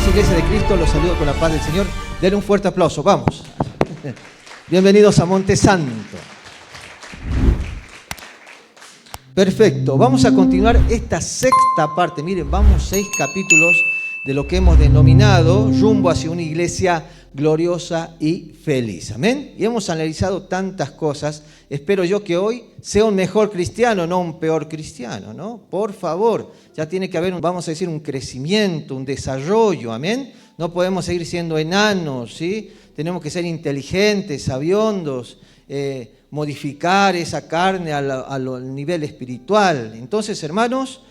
Iglesia de Cristo, los saludo con la paz del Señor. Denle un fuerte aplauso, vamos. Bienvenidos a Monte Santo. Perfecto, vamos a continuar esta sexta parte. Miren, vamos 6 capítulos de lo que hemos denominado rumbo hacia una iglesia gloriosa y feliz. Amén. Y hemos analizado tantas cosas. Espero yo que hoy sea un mejor cristiano, no un peor cristiano, ¿no? Por favor, ya tiene que haber, vamos a decir, un crecimiento, un desarrollo. Amén. No podemos seguir siendo enanos, ¿sí? Tenemos que ser inteligentes, sabiondos, modificar esa carne al nivel espiritual. Entonces, hermanos,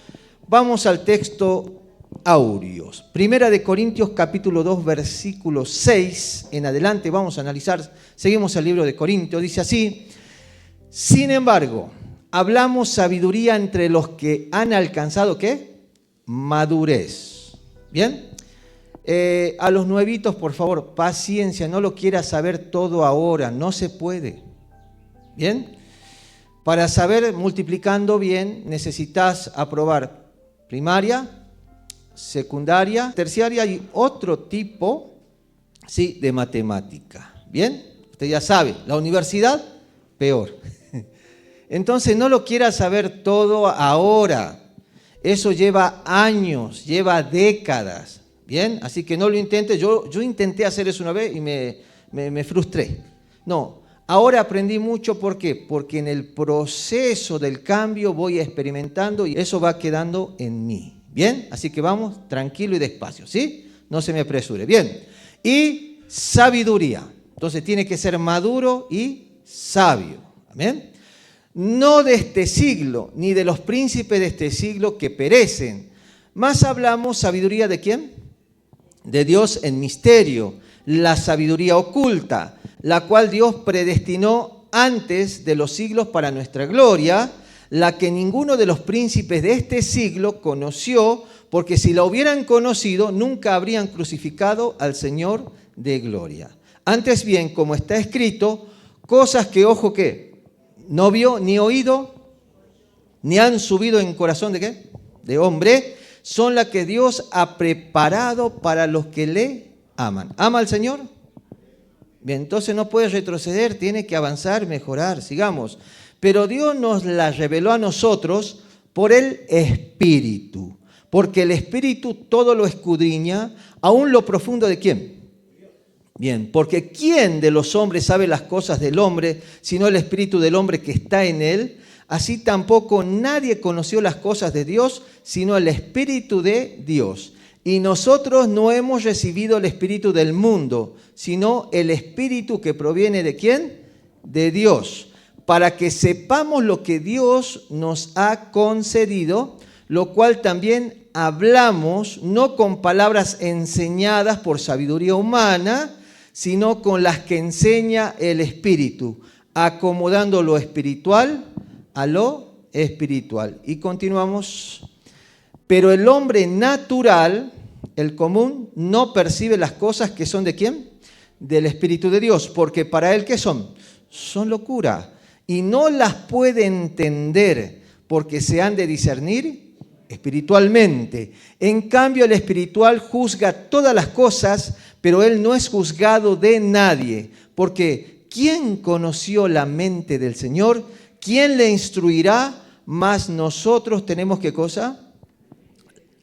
vamos al texto áureos. Primera de Corintios capítulo 2 versículo 6 en adelante vamos a analizar, seguimos el libro de Corintios, dice así: sin embargo, hablamos sabiduría entre los que han alcanzado ¿qué? Madurez. Bien, a los nuevitos, por favor, paciencia, no lo quieras saber todo ahora, no se puede. Bien, para saber multiplicando bien necesitas aprobar primaria, secundaria, terciaria y otro tipo, sí, de matemática. Bien, usted ya sabe, la universidad, peor. Entonces no lo quiera saber todo ahora. Eso lleva años, lleva décadas. Bien, así que no lo intente. Yo intenté hacer eso una vez y me frustré. No, ahora aprendí mucho. ¿Por qué? Porque en el proceso del cambio voy experimentando y eso va quedando en mí. Bien, así que vamos tranquilo y despacio, ¿sí? No se me apresure. Bien, y sabiduría. Entonces tiene que ser maduro y sabio. Amén. No de este siglo, ni de los príncipes de este siglo que perecen. Más hablamos sabiduría ¿de quién? De Dios en misterio. La sabiduría oculta, la cual Dios predestinó antes de los siglos para nuestra gloria, la que ninguno de los príncipes de este siglo conoció, porque si la hubieran conocido, nunca habrían crucificado al Señor de gloria. Antes bien, como está escrito, cosas que ojo ¿qué? No vio ni oído, ni han subido en corazón ¿de qué? De hombre, son las que Dios ha preparado para los que le aman. ¿Ama al Señor? Bien, entonces no puede retroceder, tiene que avanzar, mejorar, sigamos. Pero Dios nos la reveló a nosotros por el Espíritu. Porque el Espíritu todo lo escudriña, aún lo profundo ¿de quién? Bien, porque ¿quién de los hombres sabe las cosas del hombre, sino el Espíritu del hombre que está en él? Así tampoco nadie conoció las cosas de Dios, sino el Espíritu de Dios. Y nosotros no hemos recibido el Espíritu del mundo, sino el Espíritu que proviene ¿de quién? De Dios. Para que sepamos lo que Dios nos ha concedido, lo cual también hablamos, no con palabras enseñadas por sabiduría humana, sino con las que enseña el Espíritu, acomodando lo espiritual a lo espiritual. Y continuamos. Pero el hombre natural, el común, no percibe las cosas que son ¿de quién? Del Espíritu de Dios, porque para él ¿qué son? Son locura. Y no las puede entender porque se han de discernir espiritualmente. En cambio, el espiritual juzga todas las cosas, pero él no es juzgado de nadie. Porque ¿quién conoció la mente del Señor? ¿Quién le instruirá? Mas nosotros tenemos ¿qué cosa?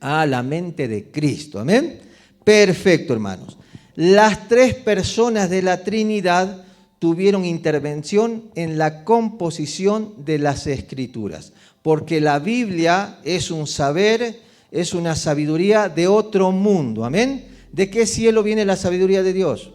La mente de Cristo. Amén. Perfecto, hermanos. Las 3 personas de la Trinidad tuvieron intervención en la composición de las Escrituras, porque la Biblia es un saber, es una sabiduría de otro mundo. Amén. ¿De qué cielo viene la sabiduría de Dios?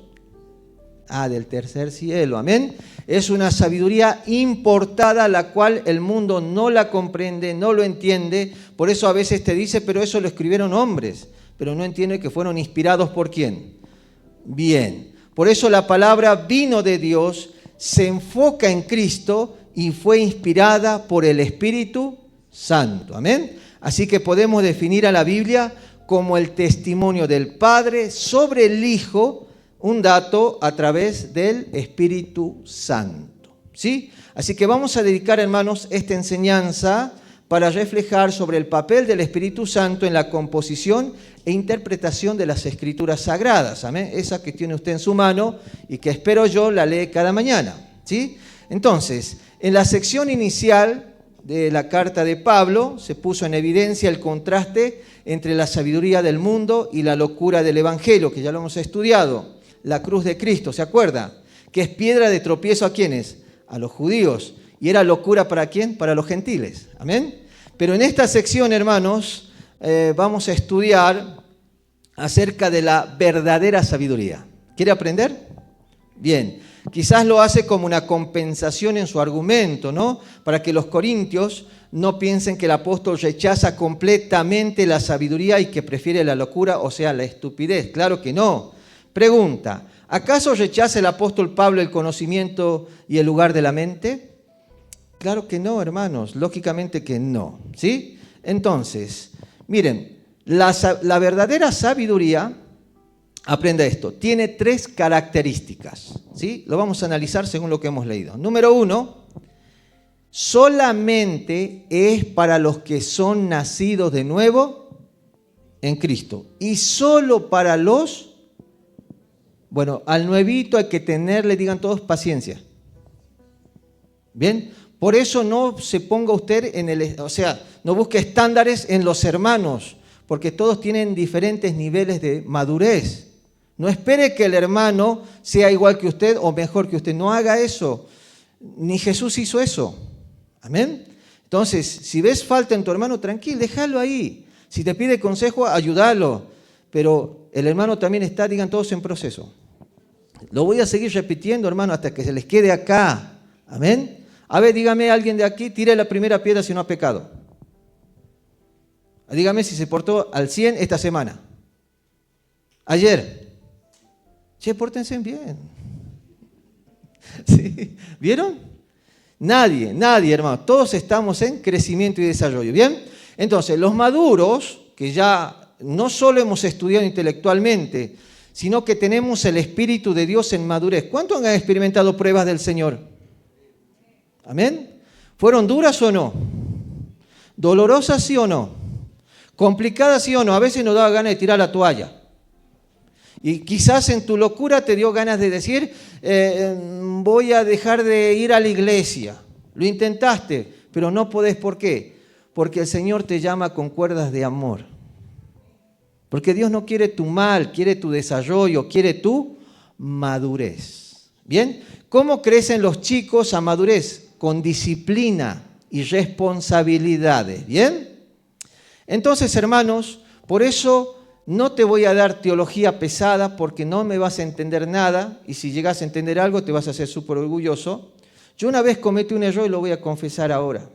Del tercer cielo. Amén. Es una sabiduría importada, la cual el mundo no la comprende, no lo entiende. Por eso a veces te dice, pero eso lo escribieron hombres, pero no entiende que fueron inspirados ¿por quién? Bien. Por eso la palabra vino de Dios, se enfoca en Cristo y fue inspirada por el Espíritu Santo. Amén. Así que podemos definir a la Biblia como el testimonio del Padre sobre el Hijo, un dato a través del Espíritu Santo. ¿Sí? Así que vamos a dedicar, hermanos, esta enseñanza para reflejar sobre el papel del Espíritu Santo en la composición e interpretación de las Escrituras Sagradas. Amén. Esa que tiene usted en su mano y que espero yo la lee cada mañana, ¿sí? Entonces, en la sección inicial de la carta de Pablo se puso en evidencia el contraste entre la sabiduría del mundo y la locura del Evangelio, que ya lo hemos estudiado. La cruz de Cristo, ¿se acuerda? Que es piedra de tropiezo ¿a quiénes? A los judíos. ¿Y era locura para quién? Para los gentiles. Amén. Pero en esta sección, hermanos, vamos a estudiar acerca de la verdadera sabiduría. ¿Quiere aprender? Bien. Quizás lo hace como una compensación en su argumento, ¿no? Para que los corintios no piensen que el apóstol rechaza completamente la sabiduría y que prefiere la locura, o sea, la estupidez. Claro que no. Pregunta, ¿acaso rechaza el apóstol Pablo el conocimiento y el lugar de la mente? Claro que no, hermanos, lógicamente que no, ¿sí? Entonces, miren, la verdadera sabiduría, aprenda esto, tiene 3 características, ¿sí? Lo vamos a analizar según lo que hemos leído. Número 1, solamente es para los que son nacidos de nuevo en Cristo. Y solo para los, bueno, al nuevito hay que tenerle, digan todos, paciencia. ¿Bien? Por eso no se ponga usted no busque estándares en los hermanos, porque todos tienen diferentes niveles de madurez. No espere que el hermano sea igual que usted o mejor que usted. No haga eso. Ni Jesús hizo eso. Amén. Entonces, si ves falta en tu hermano, tranquilo, déjalo ahí. Si te pide consejo, ayúdalo. Pero el hermano también está, digan todos, en proceso. Lo voy a seguir repitiendo, hermano, hasta que se les quede acá. Amén. A ver, dígame alguien de aquí, tire la primera piedra si no ha pecado. Dígame si se portó al 100 esta semana. Ayer. Che, pórtense bien. ¿Sí? ¿Vieron? Nadie, hermano. Todos estamos en crecimiento y desarrollo. ¿Bien? Entonces, los maduros, que ya no solo hemos estudiado intelectualmente, sino que tenemos el Espíritu de Dios en madurez. ¿Cuántos han experimentado pruebas del Señor? ¿Amén? ¿Fueron duras o no? ¿Dolorosas sí o no? ¿Complicadas sí o no? A veces nos daba ganas de tirar la toalla. Y quizás en tu locura te dio ganas de decir, voy a dejar de ir a la iglesia. Lo intentaste, pero no podés. ¿Por qué? Porque el Señor te llama con cuerdas de amor. Porque Dios no quiere tu mal, quiere tu desarrollo, quiere tu madurez. ¿Bien? ¿Cómo crecen los chicos a madurez? Con disciplina y responsabilidades. ¿Bien? Entonces, hermanos, por eso no te voy a dar teología pesada porque no me vas a entender nada y si llegas a entender algo te vas a hacer súper orgulloso. Yo una vez cometí un error y lo voy a confesar ahora.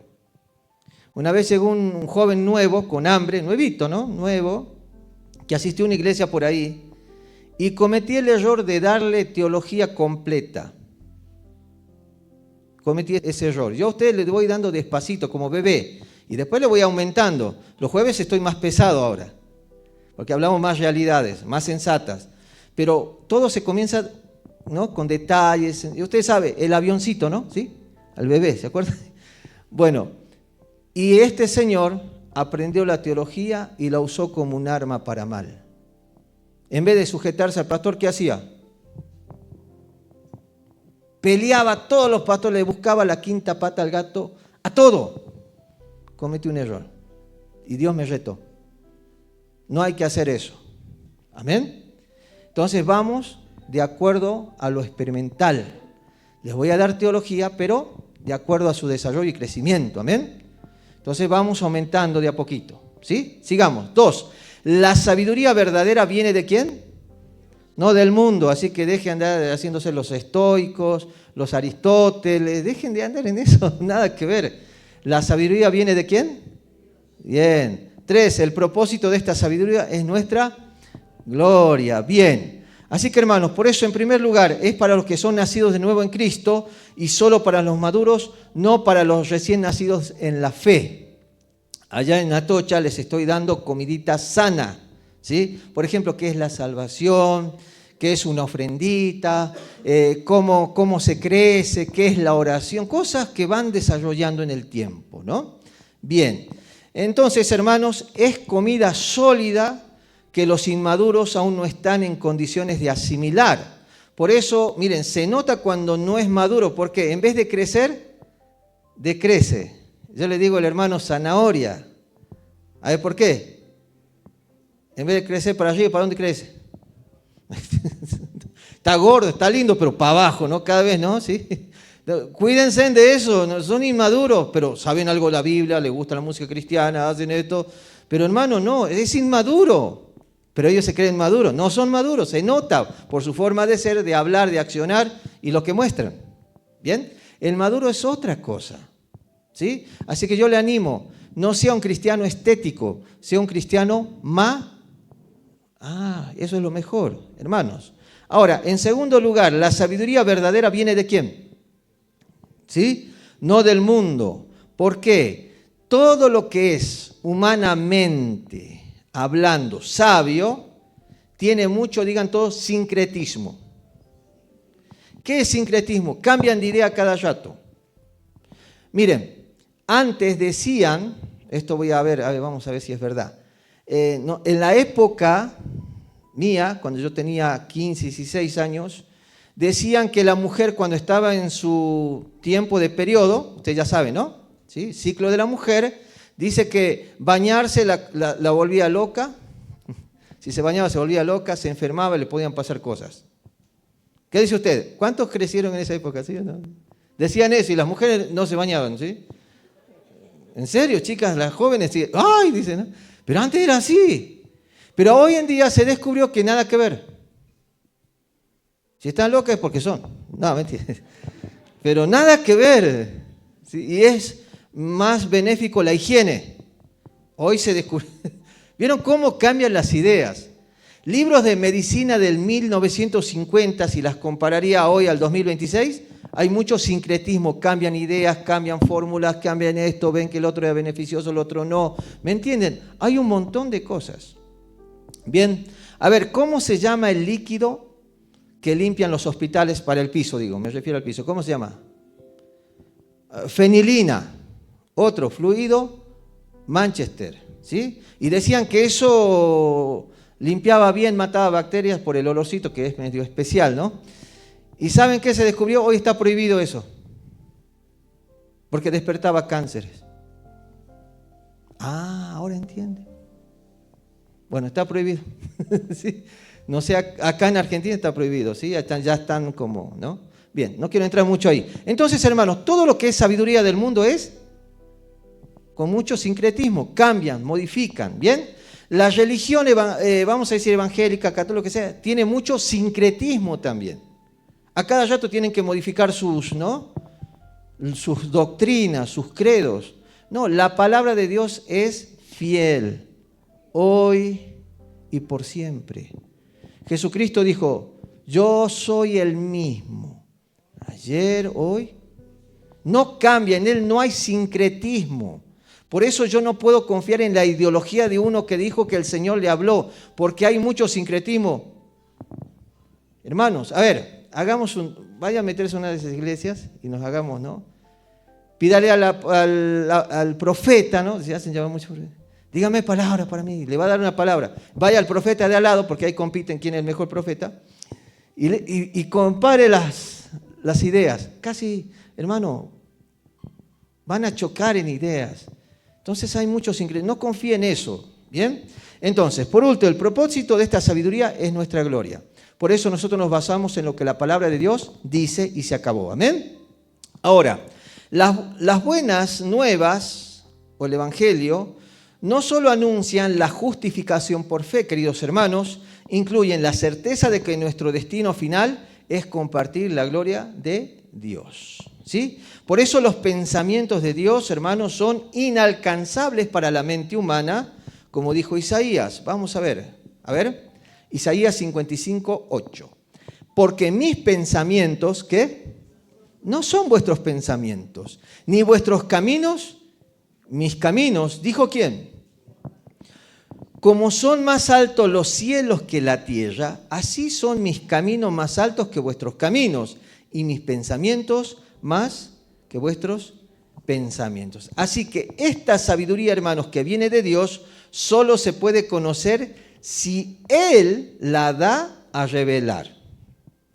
Una vez llegó un joven nuevo, con hambre, nuevito, ¿no? Nuevo, que asistió a una iglesia por ahí y cometí el error de darle teología completa. Cometí ese error. Yo a ustedes les voy dando despacito como bebé y después le voy aumentando. Los jueves estoy más pesado ahora. Porque hablamos más realidades, más sensatas. Pero todo se comienza, ¿no?, con detalles. Y usted sabe, el avioncito, ¿no? ¿Sí? Al bebé, ¿se acuerdan? Bueno, y este señor aprendió la teología y la usó como un arma para mal. En vez de sujetarse al pastor, ¿qué hacía? Peleaba a todos los pastores, le buscaba la quinta pata al gato, a todo. Cometí un error. Y Dios me retó. No hay que hacer eso. ¿Amén? Entonces vamos de acuerdo a lo experimental. Les voy a dar teología, pero de acuerdo a su desarrollo y crecimiento. ¿Amén? Entonces vamos aumentando de a poquito. ¿Sí? Sigamos. 2. La sabiduría verdadera viene ¿de quién? No del mundo. Así que dejen de andar haciéndose los estoicos, los Aristóteles. Dejen de andar en eso. Nada que ver. ¿La sabiduría viene de quién? Bien. 3, el propósito de esta sabiduría es nuestra gloria. Bien. Así que, hermanos, por eso, en primer lugar, es para los que son nacidos de nuevo en Cristo y solo para los maduros, no para los recién nacidos en la fe. Allá en Atocha les estoy dando comidita sana, ¿sí? Por ejemplo, ¿qué es la salvación? ¿Qué es una ofrendita? ¿Cómo se crece? ¿Qué es la oración? Cosas que van desarrollando en el tiempo, ¿no? Bien, entonces, hermanos, es comida sólida que los inmaduros aún no están en condiciones de asimilar. Por eso, miren, se nota cuando no es maduro, porque en vez de crecer, decrece. Yo le digo al hermano zanahoria. A ver, ¿por qué? En vez de crecer para arriba, ¿para dónde crece? Está gordo, está lindo, pero para abajo, ¿no? Cada vez, ¿no? ¿Sí? Cuídense de eso, ¿no? Son inmaduros, pero saben algo de la Biblia, les gusta la música cristiana, hacen esto. Pero hermano, no, es inmaduro. Pero ellos se creen maduros. No son maduros, se nota por su forma de ser, de hablar, de accionar y lo que muestran. ¿Bien? El maduro es otra cosa. ¿Sí? Así que yo le animo, no sea un cristiano estético, sea un cristiano eso es lo mejor, hermanos. Ahora, en segundo lugar, la sabiduría verdadera viene ¿de quién? ¿Sí? No del mundo. ¿Por qué? Todo lo que es humanamente hablando sabio, tiene mucho, digan todos, sincretismo. ¿Qué es sincretismo? Cambian de idea cada rato. Miren, antes decían, esto voy a ver, vamos a ver si es verdad. En la época mía, cuando yo tenía 15, 16 años, decían que la mujer cuando estaba en su tiempo de periodo, ustedes ya saben, ¿no? ¿Sí? Ciclo de la mujer, dice que bañarse la volvía loca. Si se bañaba se volvía loca, se enfermaba y le podían pasar cosas. ¿Qué dice usted? ¿Cuántos crecieron en esa época? ¿Sí? ¿No? Decían eso y las mujeres no se bañaban, ¿sí? ¿En serio, chicas? Las jóvenes, ¿sí? ¡Ay! Dicen, ¿no? Pero antes era así. Pero hoy en día se descubrió que nada que ver. Si están locas es porque son. No, mentira. Pero nada que ver. ¿Sí? Y es más benéfico la higiene. Hoy se descubrió. ¿Vieron cómo cambian las ideas? Libros de medicina del 1950, si las compararía hoy al 2026, hay mucho sincretismo, cambian ideas, cambian fórmulas, cambian esto, ven que el otro es beneficioso, el otro no. ¿Me entienden? Hay un montón de cosas. Bien, a ver, ¿cómo se llama el líquido que limpian los hospitales para el piso? Digo, me refiero al piso. ¿Cómo se llama? Fenilina. Otro fluido, Manchester. ¿Sí? Y decían que eso limpiaba bien, mataba bacterias por el olorcito, que es medio especial, ¿no? ¿Y saben qué se descubrió? Hoy está prohibido eso. Porque despertaba cánceres. Ahora entiende. Bueno, está prohibido. ¿Sí? No sé, acá en Argentina está prohibido, ¿sí? Ya están como, ¿no? Bien, no quiero entrar mucho ahí. Entonces, hermanos, todo lo que es sabiduría del mundo es con mucho sincretismo, cambian, modifican, ¿bien? La religión, vamos a decir evangélica, católica, lo que sea, tiene mucho sincretismo también. A cada rato tienen que modificar sus doctrinas, sus credos. No, la palabra de Dios es fiel, hoy y por siempre. Jesucristo dijo, yo soy el mismo, ayer, hoy. No cambia, en Él no hay sincretismo. Por eso yo no puedo confiar en la ideología de uno que dijo que el Señor le habló, porque hay mucho sincretismo. Hermanos, a ver, vaya a meterse a una de esas iglesias y nos hagamos, ¿no? Pídale al profeta, ¿no? Se hacen llamar mucho. Dígame palabras para mí, le va a dar una palabra. Vaya al profeta de al lado, porque ahí compiten quién es el mejor profeta, y compare las ideas. Casi, hermano, van a chocar en ideas. Entonces hay muchos sincretismos. No confíe en eso, ¿bien? Entonces, por último, el propósito de esta sabiduría es nuestra gloria. Por eso nosotros nos basamos en lo que la palabra de Dios dice y se acabó. ¿Amén? Ahora, las buenas nuevas, o el Evangelio, no solo anuncian la justificación por fe, queridos hermanos, incluyen la certeza de que nuestro destino final es compartir la gloria de Dios. ¿Sí? Por eso los pensamientos de Dios, hermanos, son inalcanzables para la mente humana, como dijo Isaías. Vamos a ver, Isaías 55:8. Porque mis pensamientos, ¿qué? No son vuestros pensamientos, ni vuestros caminos, mis caminos, ¿dijo quién? Como son más altos los cielos que la tierra, así son mis caminos más altos que vuestros caminos, y mis pensamientos más que vuestros pensamientos. Así que esta sabiduría, hermanos, que viene de Dios, solo se puede conocer si Él la da a revelar.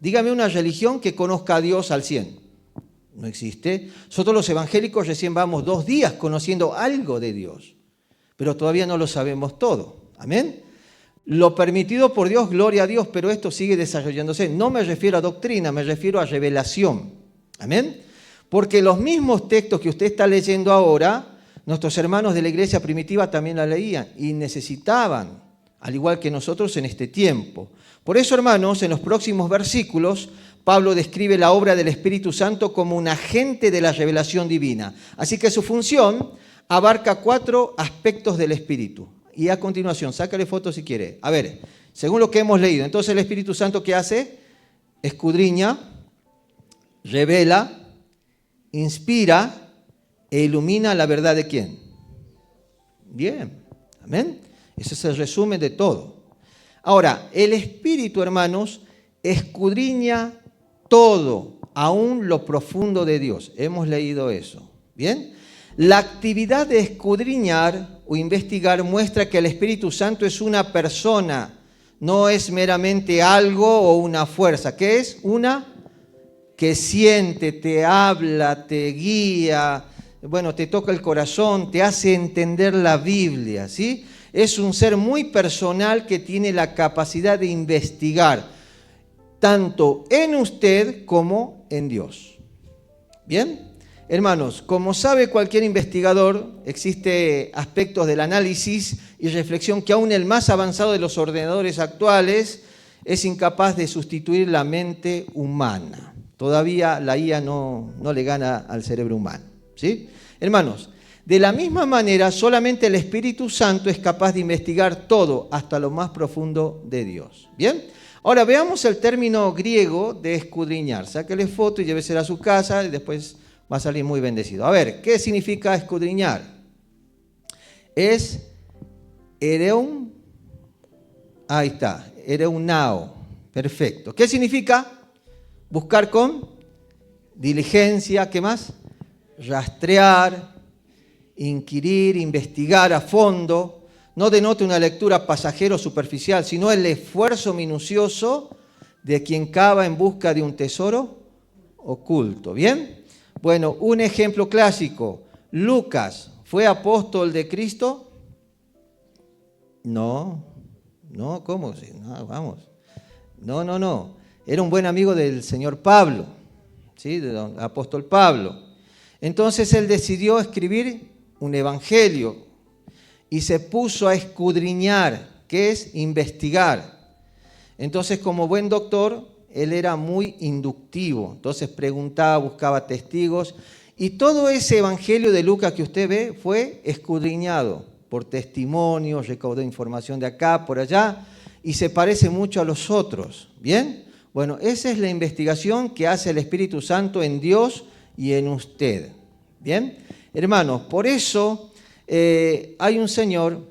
Dígame una religión que conozca a Dios al 100. No existe. Nosotros los evangélicos recién vamos 2 días conociendo algo de Dios, pero todavía no lo sabemos todo. Amén. Lo permitido por Dios, gloria a Dios, pero esto sigue desarrollándose. No me refiero a doctrina, me refiero a revelación. Amén. Porque los mismos textos que usted está leyendo ahora, nuestros hermanos de la iglesia primitiva también la leían y necesitaban, al igual que nosotros en este tiempo. Por eso, hermanos, en los próximos versículos, Pablo describe la obra del Espíritu Santo como un agente de la revelación divina. Así que su función abarca 4 aspectos del Espíritu. Y a continuación, sácale foto si quiere. A ver, según lo que hemos leído, entonces el Espíritu Santo, ¿qué hace? Escudriña, revela, inspira e ilumina la verdad de ¿quién? Bien, amén. Ese es el resumen de todo. Ahora, el Espíritu, hermanos, escudriña todo, aún lo profundo de Dios. Hemos leído eso. Bien. La actividad de escudriñar o investigar muestra que el Espíritu Santo es una persona, no es meramente algo o una fuerza. ¿Qué es? Una que siente, te habla, te guía, bueno, te toca el corazón, te hace entender la Biblia, ¿sí? Es un ser muy personal que tiene la capacidad de investigar, tanto en usted como en Dios. ¿Bien? Hermanos, como sabe cualquier investigador, existen aspectos del análisis y reflexión que aún el más avanzado de los ordenadores actuales es incapaz de sustituir la mente humana. Todavía la IA no le gana al cerebro humano, ¿sí? Hermanos, de la misma manera, solamente el Espíritu Santo es capaz de investigar todo hasta lo más profundo de Dios. ¿Bien? Ahora veamos el término griego de escudriñar. Sáquele foto y llévesela a su casa y después va a salir muy bendecido. A ver, ¿qué significa escudriñar? Es ereun, ahí está, ereunao, perfecto. ¿Qué significa? Buscar con diligencia, ¿qué más? Rastrear, inquirir, investigar a fondo. No denote una lectura pasajera o superficial, sino el esfuerzo minucioso de quien cava en busca de un tesoro oculto. ¿Bien? Bueno, un ejemplo clásico. ¿Lucas fue apóstol de Cristo? No, ¿cómo? No, vamos. No. Era un buen amigo del señor Pablo, ¿sí? Del apóstol Pablo. Entonces él decidió escribir un evangelio y se puso a escudriñar, que es investigar. Entonces, como buen doctor, él era muy inductivo, entonces preguntaba, buscaba testigos, y todo ese evangelio de Lucas que usted ve fue escudriñado por testimonios, recaudó información de acá, por allá, y se parece mucho a los otros. ¿Bien? Bueno, esa es la investigación que hace el Espíritu Santo en Dios y en usted. ¿Bien? Hermanos, por eso hay un señor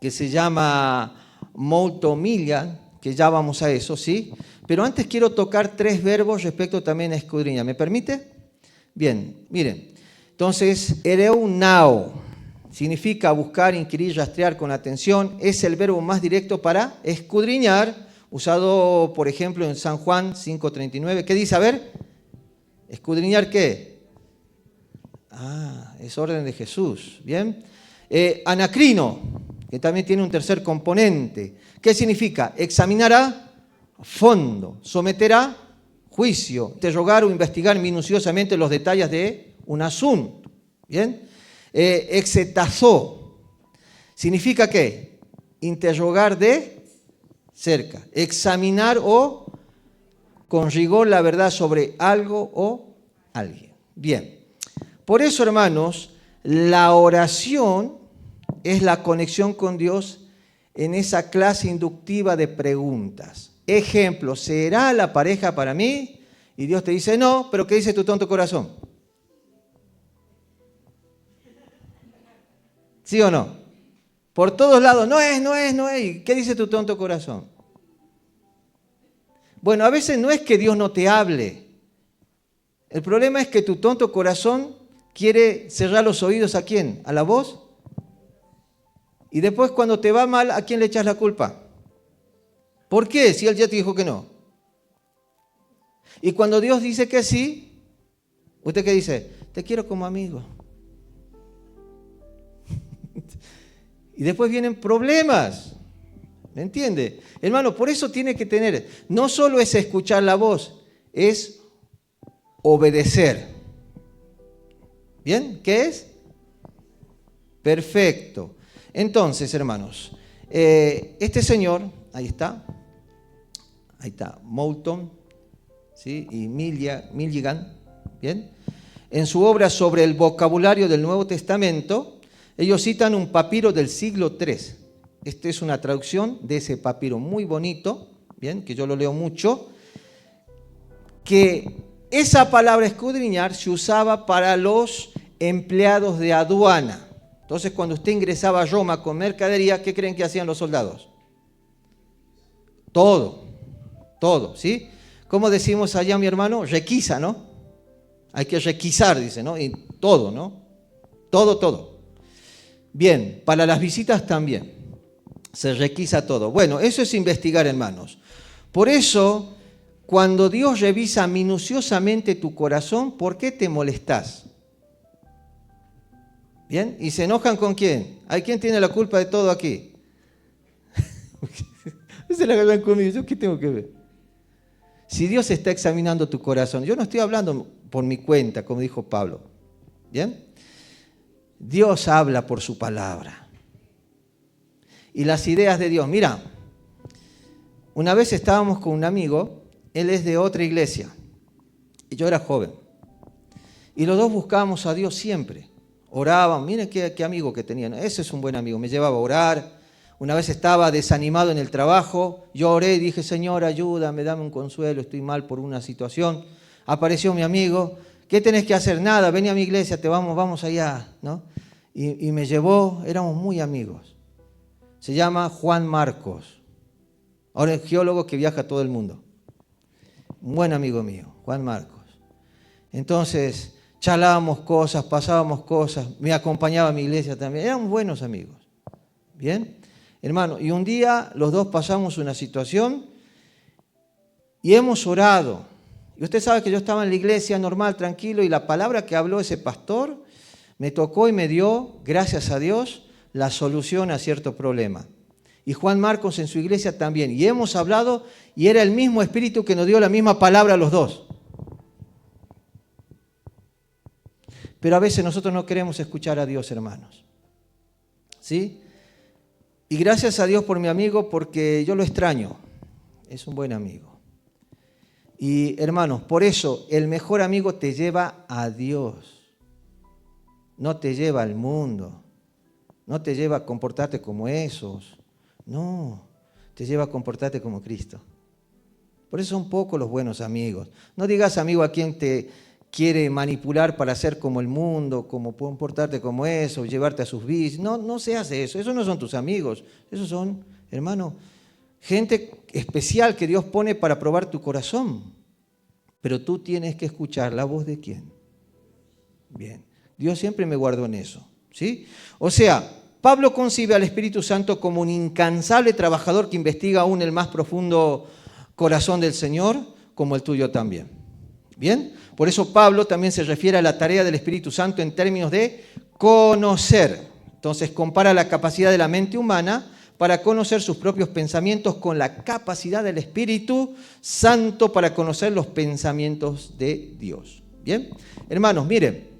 que se llama Mouto Millian, que ya vamos a eso, ¿sí? Pero antes quiero tocar 3 verbos respecto también a escudriñar. ¿Me permite? Bien, miren. Entonces, ereunao significa buscar, inquirir, rastrear con atención. Es el verbo más directo para escudriñar, usado, por ejemplo, en San Juan 5:39. ¿Qué dice? A ver, ¿escudriñar qué? Es orden de Jesús. Bien. Anacrino, que también tiene un tercer componente. ¿Qué significa? Examinar a fondo, someter a juicio, interrogar o investigar minuciosamente los detalles de un asunto. ¿Bien? Exetazó, significa ¿qué? Interrogar de cerca, examinar o con rigor la verdad sobre algo o alguien. Bien, por eso, hermanos, la oración es la conexión con Dios en esa clase inductiva de preguntas. Ejemplo, ¿será la pareja para mí? Y Dios te dice no, pero ¿qué dice tu tonto corazón? ¿Sí o no? Por todos lados, no es. ¿Y qué dice tu tonto corazón? Bueno, a veces no es que Dios no te hable. El problema es que tu tonto corazón quiere cerrar los oídos ¿a quién? ¿A la voz? Y después cuando te va mal, ¿a quién le echas la culpa? ¿Por qué? Si Él ya te dijo que no. Y cuando Dios dice que sí, ¿usted qué dice? Te quiero como amigo. Y después vienen problemas. ¿Me entiende? Hermano, por eso tiene que tener, no solo es escuchar la voz, es obedecer. ¿Bien? ¿Qué es? Perfecto. Entonces, hermanos, este señor, ahí está, Moulton, ¿sí? Y Milligan, ¿bien? En su obra sobre el vocabulario del Nuevo Testamento, ellos citan un papiro del siglo III. Esta es una traducción de ese papiro muy bonito, ¿bien? Que yo lo leo mucho, que esa palabra escudriñar se usaba para los empleados de aduana. Entonces, cuando usted ingresaba a Roma con mercadería, ¿qué creen que hacían los soldados? Todo, ¿sí? ¿Cómo decimos allá, mi hermano? Requisa, ¿no? Hay que requisar, dice, ¿no? Y todo, ¿no? Todo. Bien, para las visitas también. Se requisa todo. Bueno, eso es investigar, hermanos. Por eso, cuando Dios revisa minuciosamente tu corazón, ¿por qué te molestás? ¿Bien? ¿Y se enojan con quién? ¿Hay quién tiene la culpa de todo aquí? Se la agarran conmigo. ¿Yo qué tengo que ver? Si Dios está examinando tu corazón, yo no estoy hablando por mi cuenta, como dijo Pablo. ¿Bien? Dios habla por su palabra. Y las ideas de Dios. Mira, una vez estábamos con un amigo, él es de otra iglesia, y yo era joven. Y los dos buscábamos a Dios siempre. Oraban, miren qué amigo que tenían. Ese es un buen amigo, me llevaba a orar. Una vez estaba desanimado en el trabajo, yo oré y dije, Señor, ayúdame, dame un consuelo, estoy mal por una situación. Apareció mi amigo, ¿qué tenés que hacer? Nada, ven a mi iglesia, vamos allá, ¿no? Y me llevó, éramos muy amigos. Se llama Juan Marcos. Ahora es geólogo que viaja a todo el mundo. Un buen amigo mío, Juan Marcos. Entonces, charlábamos cosas, pasábamos cosas, me acompañaba a mi iglesia también. Éramos buenos amigos. ¿Bien? Hermano, y un día los dos pasamos una situación y hemos orado. Y usted sabe que yo estaba en la iglesia normal, tranquilo, y la palabra que habló ese pastor me tocó y me dio, gracias a Dios, la solución a cierto problema. Y Juan Marcos en su iglesia también. Y hemos hablado y era el mismo Espíritu que nos dio la misma palabra a los dos. Pero a veces nosotros no queremos escuchar a Dios, hermanos. ¿Sí? Y gracias a Dios por mi amigo, porque yo lo extraño. Es un buen amigo. Y hermanos, por eso el mejor amigo te lleva a Dios. No te lleva al mundo. No te lleva a comportarte como esos. No, te lleva a comportarte como Cristo. Por eso son pocos los buenos amigos. No digas amigo a quien te quiere manipular para ser como el mundo, como comportarte como eso, llevarte a sus vicios. No se hace eso. Esos no son tus amigos. Esos son, hermano, gente especial que Dios pone para probar tu corazón. Pero tú tienes que escuchar la voz de ¿quién? Bien. Dios siempre me guardó en eso. ¿Sí? O sea, Pablo concibe al Espíritu Santo como un incansable trabajador que investiga aún el más profundo corazón del Señor, como el tuyo también. ¿Bien? Por eso Pablo también se refiere a la tarea del Espíritu Santo en términos de conocer. Entonces compara la capacidad de la mente humana para conocer sus propios pensamientos con la capacidad del Espíritu Santo para conocer los pensamientos de Dios. ¿Bien? Hermanos, miren.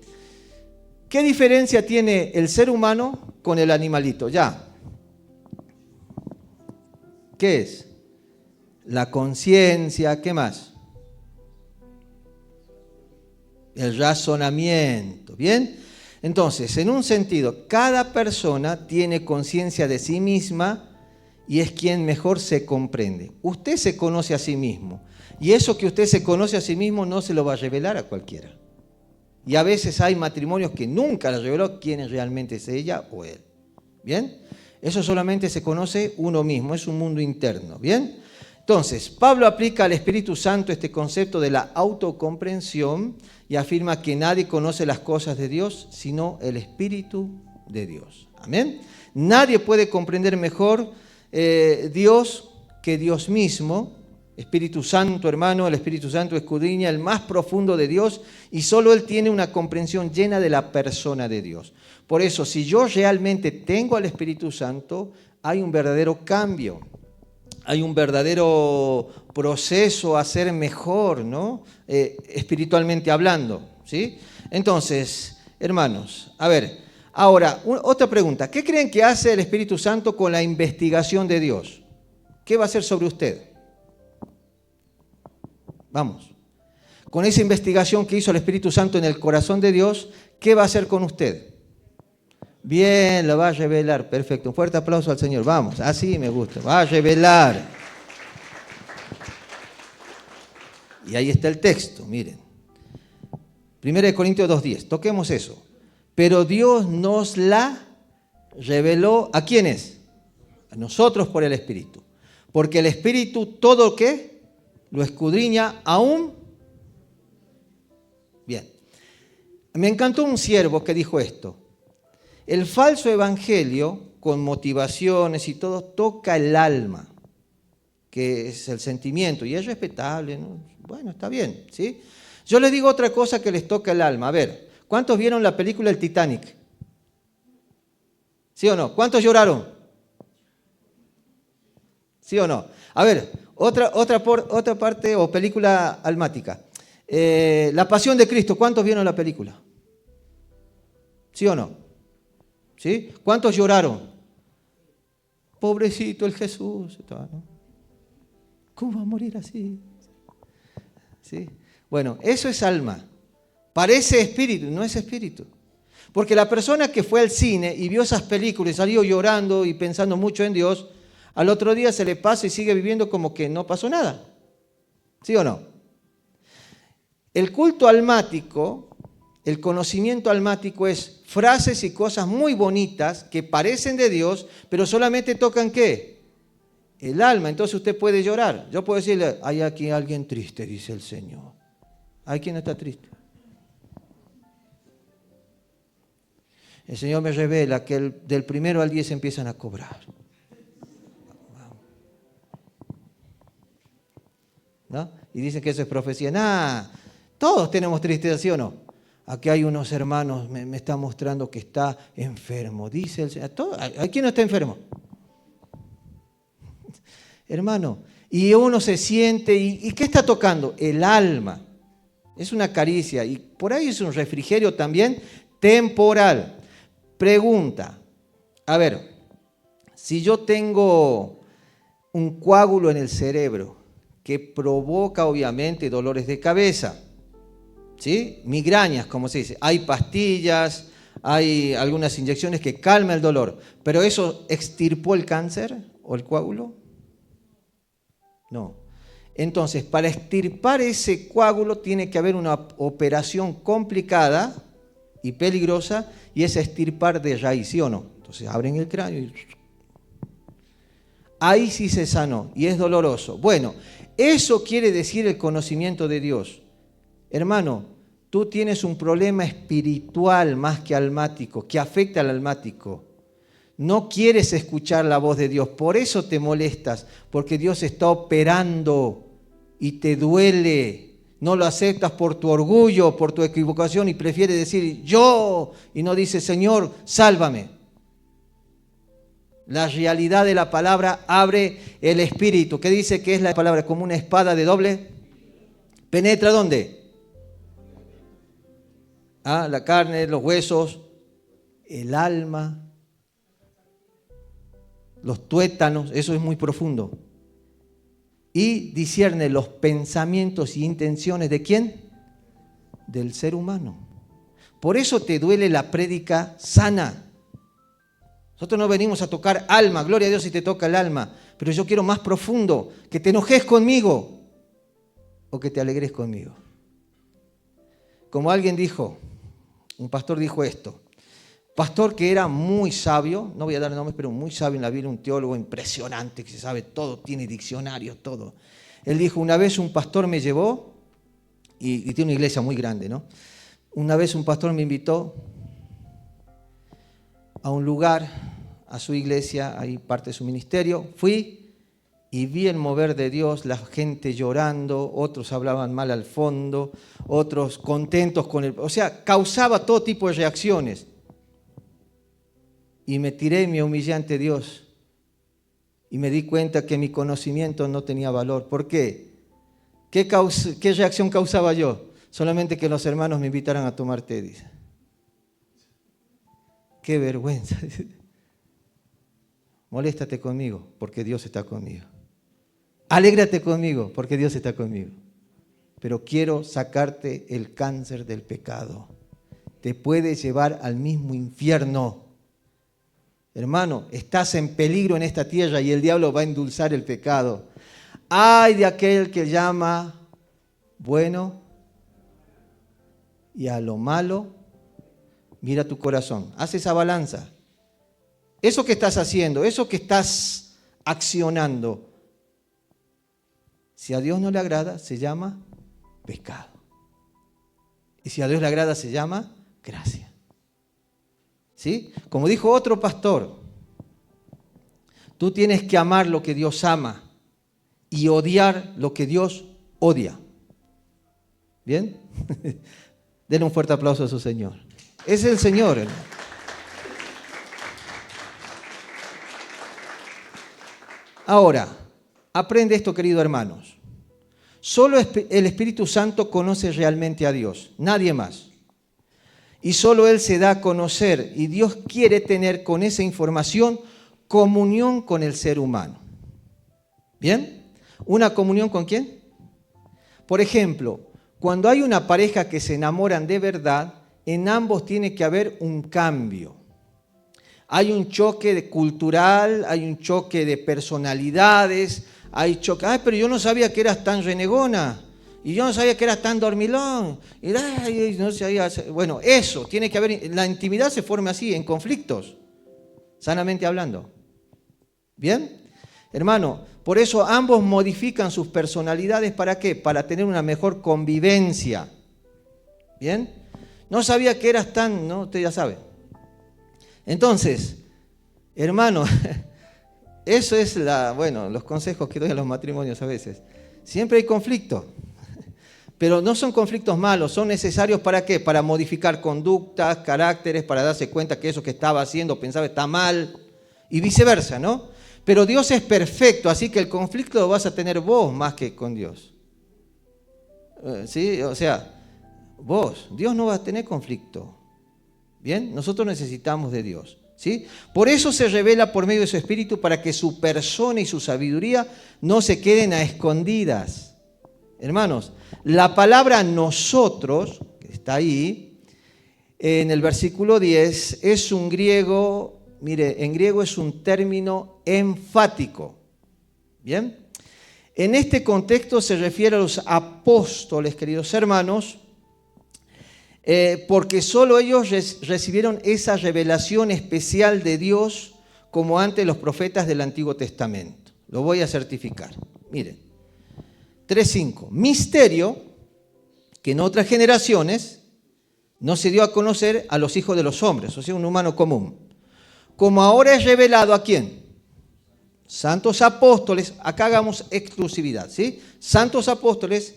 ¿Qué diferencia tiene el ser humano con el animalito? Ya. ¿Qué es? La conciencia, ¿qué más? El razonamiento, ¿bien? Entonces, en un sentido, cada persona tiene conciencia de sí misma y es quien mejor se comprende. Usted se conoce a sí mismo y eso que usted se conoce a sí mismo no se lo va a revelar a cualquiera. Y a veces hay matrimonios que nunca le reveló quién realmente es ella o él. ¿Bien? Eso solamente se conoce uno mismo, es un mundo interno. ¿Bien? Entonces, Pablo aplica al Espíritu Santo este concepto de la autocomprensión y afirma que nadie conoce las cosas de Dios sino el Espíritu de Dios. Amén. Nadie puede comprender mejor Dios que Dios mismo. Espíritu Santo, hermano, el Espíritu Santo escudriña el más profundo de Dios y solo Él tiene una comprensión llena de la persona de Dios. Por eso, si yo realmente tengo al Espíritu Santo, hay un verdadero cambio. Hay un verdadero proceso a ser mejor, ¿no? Espiritualmente hablando, ¿sí? Entonces, hermanos, a ver, ahora, otra pregunta. ¿Qué creen que hace el Espíritu Santo con la investigación de Dios? ¿Qué va a hacer sobre usted? Vamos. Con esa investigación que hizo el Espíritu Santo en el corazón de Dios, ¿qué va a hacer con usted? Bien, lo va a revelar. Perfecto. Un fuerte aplauso al Señor. Vamos, así me gusta. Va a revelar. Y ahí está el texto, miren. 1 Corintios 2:10. Toquemos eso. Pero Dios nos la reveló. ¿A quiénes? A nosotros por el Espíritu. Porque el Espíritu todo ¿qué? Lo escudriña aún. Bien. Me encantó un siervo que dijo esto. El falso evangelio, con motivaciones y todo, toca el alma, que es el sentimiento, y es respetable, ¿no? Bueno, está bien, ¿sí? Yo les digo otra cosa que les toca el alma. A ver, ¿cuántos vieron la película El Titanic? ¿Sí o no? ¿Cuántos lloraron? ¿Sí o no? A ver, otra parte o película almática. La Pasión de Cristo, ¿cuántos vieron la película? ¿Sí o no? ¿Sí? ¿Cuántos lloraron? Pobrecito el Jesús. ¿No? ¿Cómo va a morir así? ¿Sí? Bueno, eso es alma. Parece espíritu, no es espíritu. Porque la persona que fue al cine y vio esas películas y salió llorando y pensando mucho en Dios, al otro día se le pasa y sigue viviendo como que no pasó nada. ¿Sí o no? El culto almático, el conocimiento almático es frases y cosas muy bonitas que parecen de Dios, pero solamente tocan ¿qué? El alma. Entonces usted puede llorar. Yo puedo decirle, hay aquí alguien triste, dice el Señor. ¿Hay quien está triste? El Señor me revela que del 1 al 10 empiezan a cobrar. ¿No? Y dicen que eso es profecía. Nah, todos tenemos tristeza, ¿sí o no? Aquí hay unos hermanos, me están mostrando que está enfermo. Dice el Señor. ¿Hay quien no está enfermo? Hermano, y uno se siente, ¿y qué está tocando? El alma. Es una caricia y por ahí es un refrigerio también temporal. Pregunta, a ver, si yo tengo un coágulo en el cerebro que provoca obviamente dolores de cabeza, ¿sí? Migrañas, como se dice, hay pastillas, hay algunas inyecciones que calman el dolor, pero ¿eso extirpó el cáncer o el coágulo? No. Entonces, para extirpar ese coágulo tiene que haber una operación complicada y peligrosa, y es extirpar de raíz, ¿sí o no? Entonces abren el cráneo y ahí sí se sanó y es doloroso. Bueno, eso quiere decir el conocimiento de Dios. Hermano, tú tienes un problema espiritual más que almático, que afecta al almático. No quieres escuchar la voz de Dios, por eso te molestas, porque Dios está operando y te duele. No lo aceptas por tu orgullo, por tu equivocación y prefieres decir yo y no dices Señor, sálvame. La realidad de la palabra abre el espíritu. ¿Qué dice que es la palabra? Como una espada de doble. ¿Penetra dónde? La carne, los huesos, el alma, los tuétanos, eso es muy profundo. Y discierne los pensamientos y intenciones ¿de quién? Del ser humano. Por eso te duele la prédica sana. Nosotros no venimos a tocar alma, gloria a Dios si te toca el alma, pero yo quiero más profundo, que te enojes conmigo o que te alegres conmigo. Como alguien dijo, un pastor dijo esto, pastor que era muy sabio, no voy a dar nombres, pero muy sabio en la Biblia, un teólogo impresionante que se sabe todo, tiene diccionarios, todo. Él dijo, una vez un pastor me llevó, y tiene una iglesia muy grande, ¿no? Una vez un pastor me invitó a un lugar, a su iglesia, ahí parte de su ministerio. Fui y vi el mover de Dios, la gente llorando, otros hablaban mal al fondo, otros contentos con él. O sea, causaba todo tipo de reacciones. Y me tiré y me humillé ante Dios. Y me di cuenta que mi conocimiento no tenía valor. ¿Por qué? ¿Qué reacción causaba yo? Solamente que los hermanos me invitaran a tomar té, dice. Qué vergüenza. Moléstate conmigo, porque Dios está conmigo. Alégrate conmigo, porque Dios está conmigo. Pero quiero sacarte el cáncer del pecado. Te puede llevar al mismo infierno. Hermano, estás en peligro en esta tierra y el diablo va a endulzar el pecado. Ay de aquel que llama bueno y a lo malo, mira tu corazón. Haz esa balanza. Eso que estás haciendo, eso que estás accionando, si a Dios no le agrada, se llama pecado. Y si a Dios le agrada, se llama gracia. ¿Sí? Como dijo otro pastor, tú tienes que amar lo que Dios ama y odiar lo que Dios odia. ¿Bien? Denle un fuerte aplauso a su Señor. Es el Señor, hermano. Ahora, aprende esto, queridos hermanos. Solo el Espíritu Santo conoce realmente a Dios, nadie más. Y solo Él se da a conocer y Dios quiere tener con esa información comunión con el ser humano. ¿Bien? ¿Una comunión con quién? Por ejemplo, cuando hay una pareja que se enamoran de verdad, en ambos tiene que haber un cambio. Hay un choque cultural, hay un choque de personalidades, hay choque. Ay, pero yo no sabía que eras tan renegona. Y yo no sabía que eras tan dormilón. Y no sabía. Bueno, eso, tiene que haber. La intimidad se forma así, en conflictos, sanamente hablando. ¿Bien? Hermano, por eso ambos modifican sus personalidades. ¿Para qué? Para tener una mejor convivencia. ¿Bien? No sabía que eras tan. ¿No? Usted ya sabe. Entonces, hermano, eso es los consejos que doy a los matrimonios a veces. Siempre hay conflicto. Pero no son conflictos malos, son necesarios ¿para qué? Para modificar conductas, caracteres, para darse cuenta que eso que estaba haciendo, pensaba está mal y viceversa, ¿no? Pero Dios es perfecto, así que el conflicto lo vas a tener vos más que con Dios. ¿Sí? O sea, Dios no va a tener conflicto. ¿Bien? Nosotros necesitamos de Dios. ¿Sí? Por eso se revela por medio de su Espíritu para que su persona y su sabiduría no se queden a escondidas. Hermanos, la palabra nosotros, que está ahí, en el versículo 10, es un griego, mire, en griego es un término enfático. ¿Bien? En este contexto se refiere a los apóstoles, queridos hermanos, porque solo ellos recibieron esa revelación especial de Dios como antes los profetas del Antiguo Testamento. Lo voy a certificar. Miren. 3.5. Misterio que en otras generaciones no se dio a conocer a los hijos de los hombres, o sea, un humano común. Como ahora es revelado ¿a quién? Santos apóstoles, acá hagamos exclusividad, ¿sí? Santos apóstoles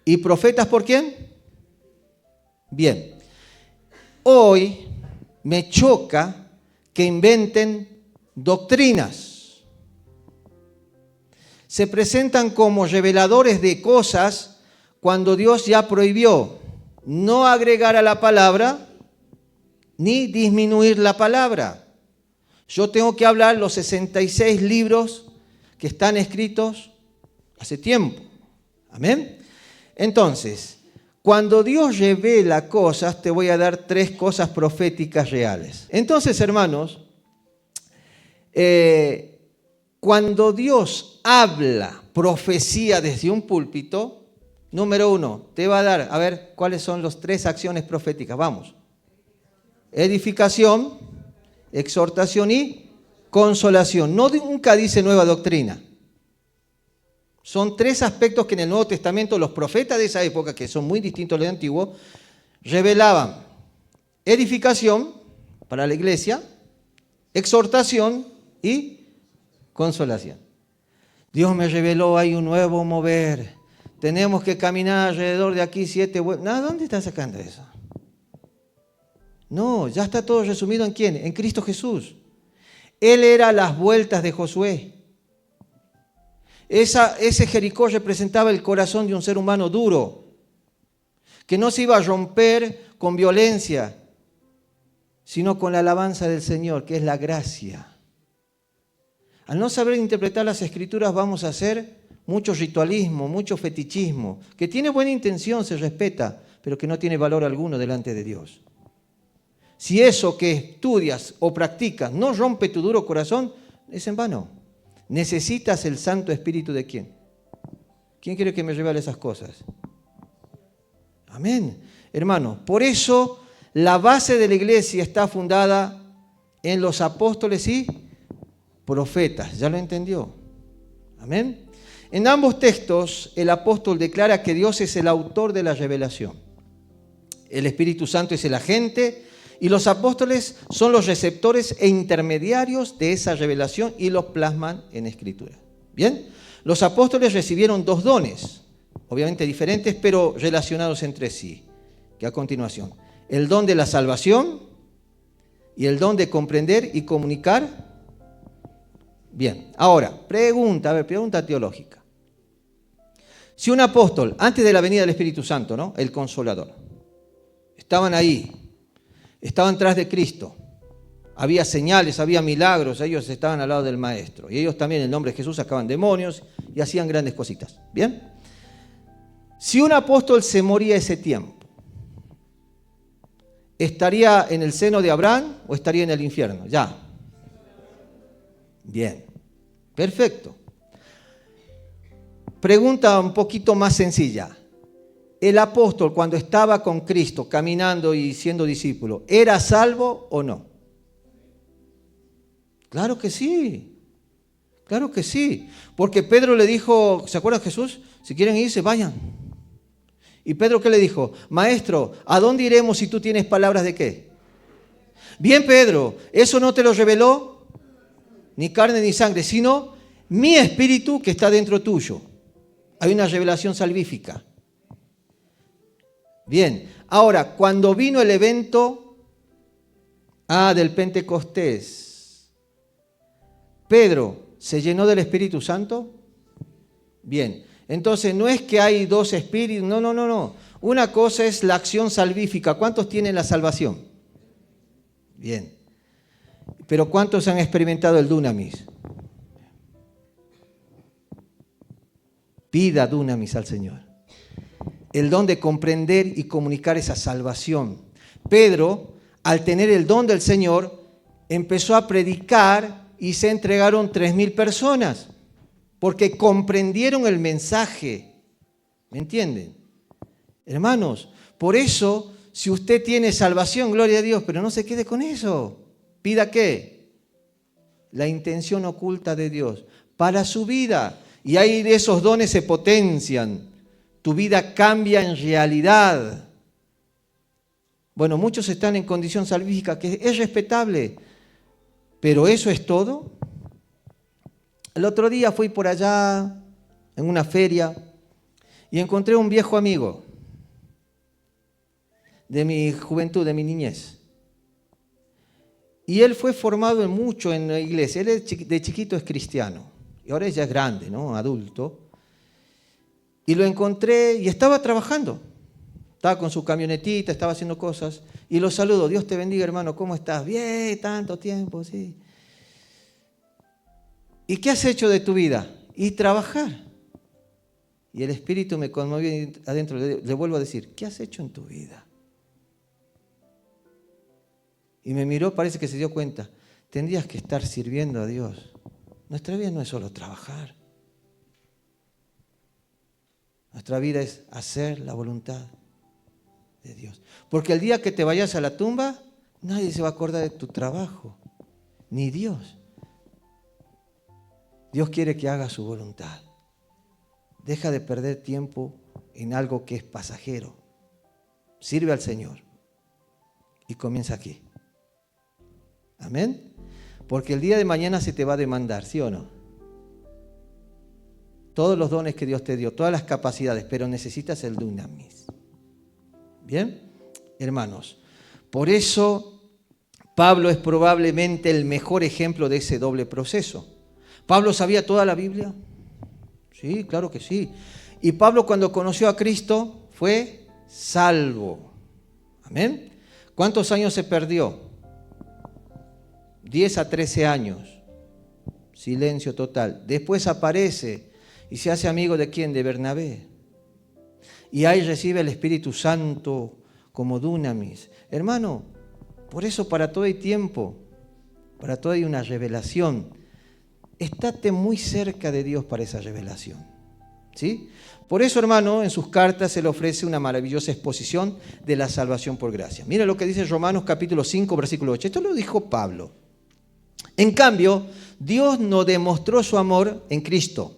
y profetas ¿por quién? Bien. Hoy me choca que inventen doctrinas. Se presentan como reveladores de cosas cuando Dios ya prohibió no agregar a la palabra ni disminuir la palabra. Yo tengo que hablar los 66 libros que están escritos hace tiempo. ¿Amén? Entonces, cuando Dios revela cosas, te voy a dar 3 cosas proféticas reales. Entonces, hermanos, cuando Dios habla profecía desde un púlpito, número 1, te va a dar, a ver, ¿cuáles son las 3 acciones proféticas? Vamos. edificación, exhortación y consolación. No, nunca dice nueva doctrina. Son tres aspectos que en el Nuevo Testamento los profetas de esa época, que son muy distintos a los del Antiguo, revelaban: edificación para la iglesia, exhortación y consolación. Dios me reveló, hay un nuevo mover. Tenemos que caminar alrededor de aquí 7 vueltas. No, ¿dónde está sacando eso? No, ya está todo resumido ¿en quién? En Cristo Jesús. Él era las vueltas de Josué. Ese Jericó representaba el corazón de un ser humano duro, que no se iba a romper con violencia, sino con la alabanza del Señor, que es la gracia. Al no saber interpretar las Escrituras vamos a hacer mucho ritualismo, mucho fetichismo, que tiene buena intención, se respeta, pero que no tiene valor alguno delante de Dios. Si eso que estudias o practicas no rompe tu duro corazón, es en vano. Necesitas el Santo Espíritu ¿de quién? ¿Quién quiere que me revele esas cosas? Amén. Hermano, por eso la base de la iglesia está fundada en los apóstoles y profetas. ¿Ya lo entendió? Amén. En ambos textos el apóstol declara que Dios es el autor de la revelación. El Espíritu Santo es el agente y los apóstoles son los receptores e intermediarios de esa revelación y los plasman en Escritura. Bien, los apóstoles recibieron 2 dones, obviamente diferentes, pero relacionados entre sí, que a continuación: el don de la salvación y el don de comprender y comunicar. Bien, ahora, pregunta teológica. Si un apóstol, antes de la venida del Espíritu Santo, ¿no?, el Consolador, estaban ahí, estaban tras de Cristo, había señales, había milagros, ellos estaban al lado del Maestro, y ellos también en el nombre de Jesús sacaban demonios y hacían grandes cositas. Bien, si un apóstol se moría ese tiempo, ¿estaría en el seno de Abraham o estaría en el infierno? Ya. Bien, perfecto. Pregunta un poquito más sencilla. ¿El apóstol, cuando estaba con Cristo, caminando y siendo discípulo, era salvo o no? Claro que sí. Claro que sí. Porque Pedro le dijo, ¿se acuerdan Jesús? Si quieren irse, vayan. ¿Y Pedro qué le dijo? Maestro, ¿a dónde iremos si tú tienes palabras de qué? Bien, Pedro, eso no te lo reveló ni carne ni sangre, sino mi espíritu que está dentro tuyo. Hay una revelación salvífica. Bien, ahora, cuando vino el evento del Pentecostés, ¿Pedro se llenó del Espíritu Santo? Bien, entonces no es que hay 2 espíritus, no. Una cosa es la acción salvífica. ¿Cuántos tienen la salvación? Bien, pero ¿cuántos han experimentado el dunamis? Pida dunamis al Señor. El don de comprender y comunicar esa salvación. Pedro, al tener el don del Señor, empezó a predicar y se entregaron 3.000 personas, porque comprendieron el mensaje. ¿Me entienden? Hermanos, por eso, si usted tiene salvación, gloria a Dios, pero no se quede con eso. ¿Pida qué? La intención oculta de Dios para su vida. Y ahí esos dones se potencian. Tu vida cambia en realidad. Bueno, muchos están en condición salvífica, que es respetable, pero ¿eso es todo? El otro día fui por allá, en una feria, y encontré un viejo amigo de mi juventud, de mi niñez. Y él fue formado mucho en la iglesia. Él de chiquito es cristiano, y ahora ya es grande, ¿no?, adulto. Y lo encontré y estaba trabajando. Estaba con su camionetita, estaba haciendo cosas. Y lo saludo. Dios te bendiga, hermano. ¿Cómo estás? Bien, tanto tiempo, sí. ¿Y qué has hecho de tu vida? Y trabajar. Y el Espíritu me conmovió adentro. Le vuelvo a decir, ¿qué has hecho en tu vida? Y me miró, parece que se dio cuenta. Tendrías que estar sirviendo a Dios. Nuestra vida no es solo trabajar. Nuestra vida es hacer la voluntad de Dios. Porque el día que te vayas a la tumba, Nadie se va a acordar de tu trabajo, ni Dios. Dios quiere que hagas su voluntad. Deja de perder tiempo en algo que es pasajero. Sirve al Señor. Y comienza aquí. Amén. Porque el día de mañana se te va a demandar, ¿sí o no? Todos los dones que Dios te dio, todas las capacidades, pero necesitas el dunamis. ¿Bien? Hermanos, por eso Pablo es probablemente el mejor ejemplo de ese doble proceso. ¿Pablo sabía toda la Biblia? Sí, claro que sí. Y Pablo, cuando conoció a Cristo, fue salvo. Amén. ¿Cuántos años se perdió? 10 a 13 años. Silencio total. Después aparece y se hace amigo de ¿quién? De Bernabé. Y ahí recibe el Espíritu Santo como dunamis. Hermano, por eso para todo hay tiempo, para todo hay una revelación. Estate muy cerca de Dios para esa revelación. ¿Sí? Por eso, hermano, en sus cartas Él ofrece una maravillosa exposición de la salvación por gracia. Mira lo que dice Romanos capítulo 5, versículo 8. Esto lo dijo Pablo. En cambio, Dios nos demostró su amor en Cristo.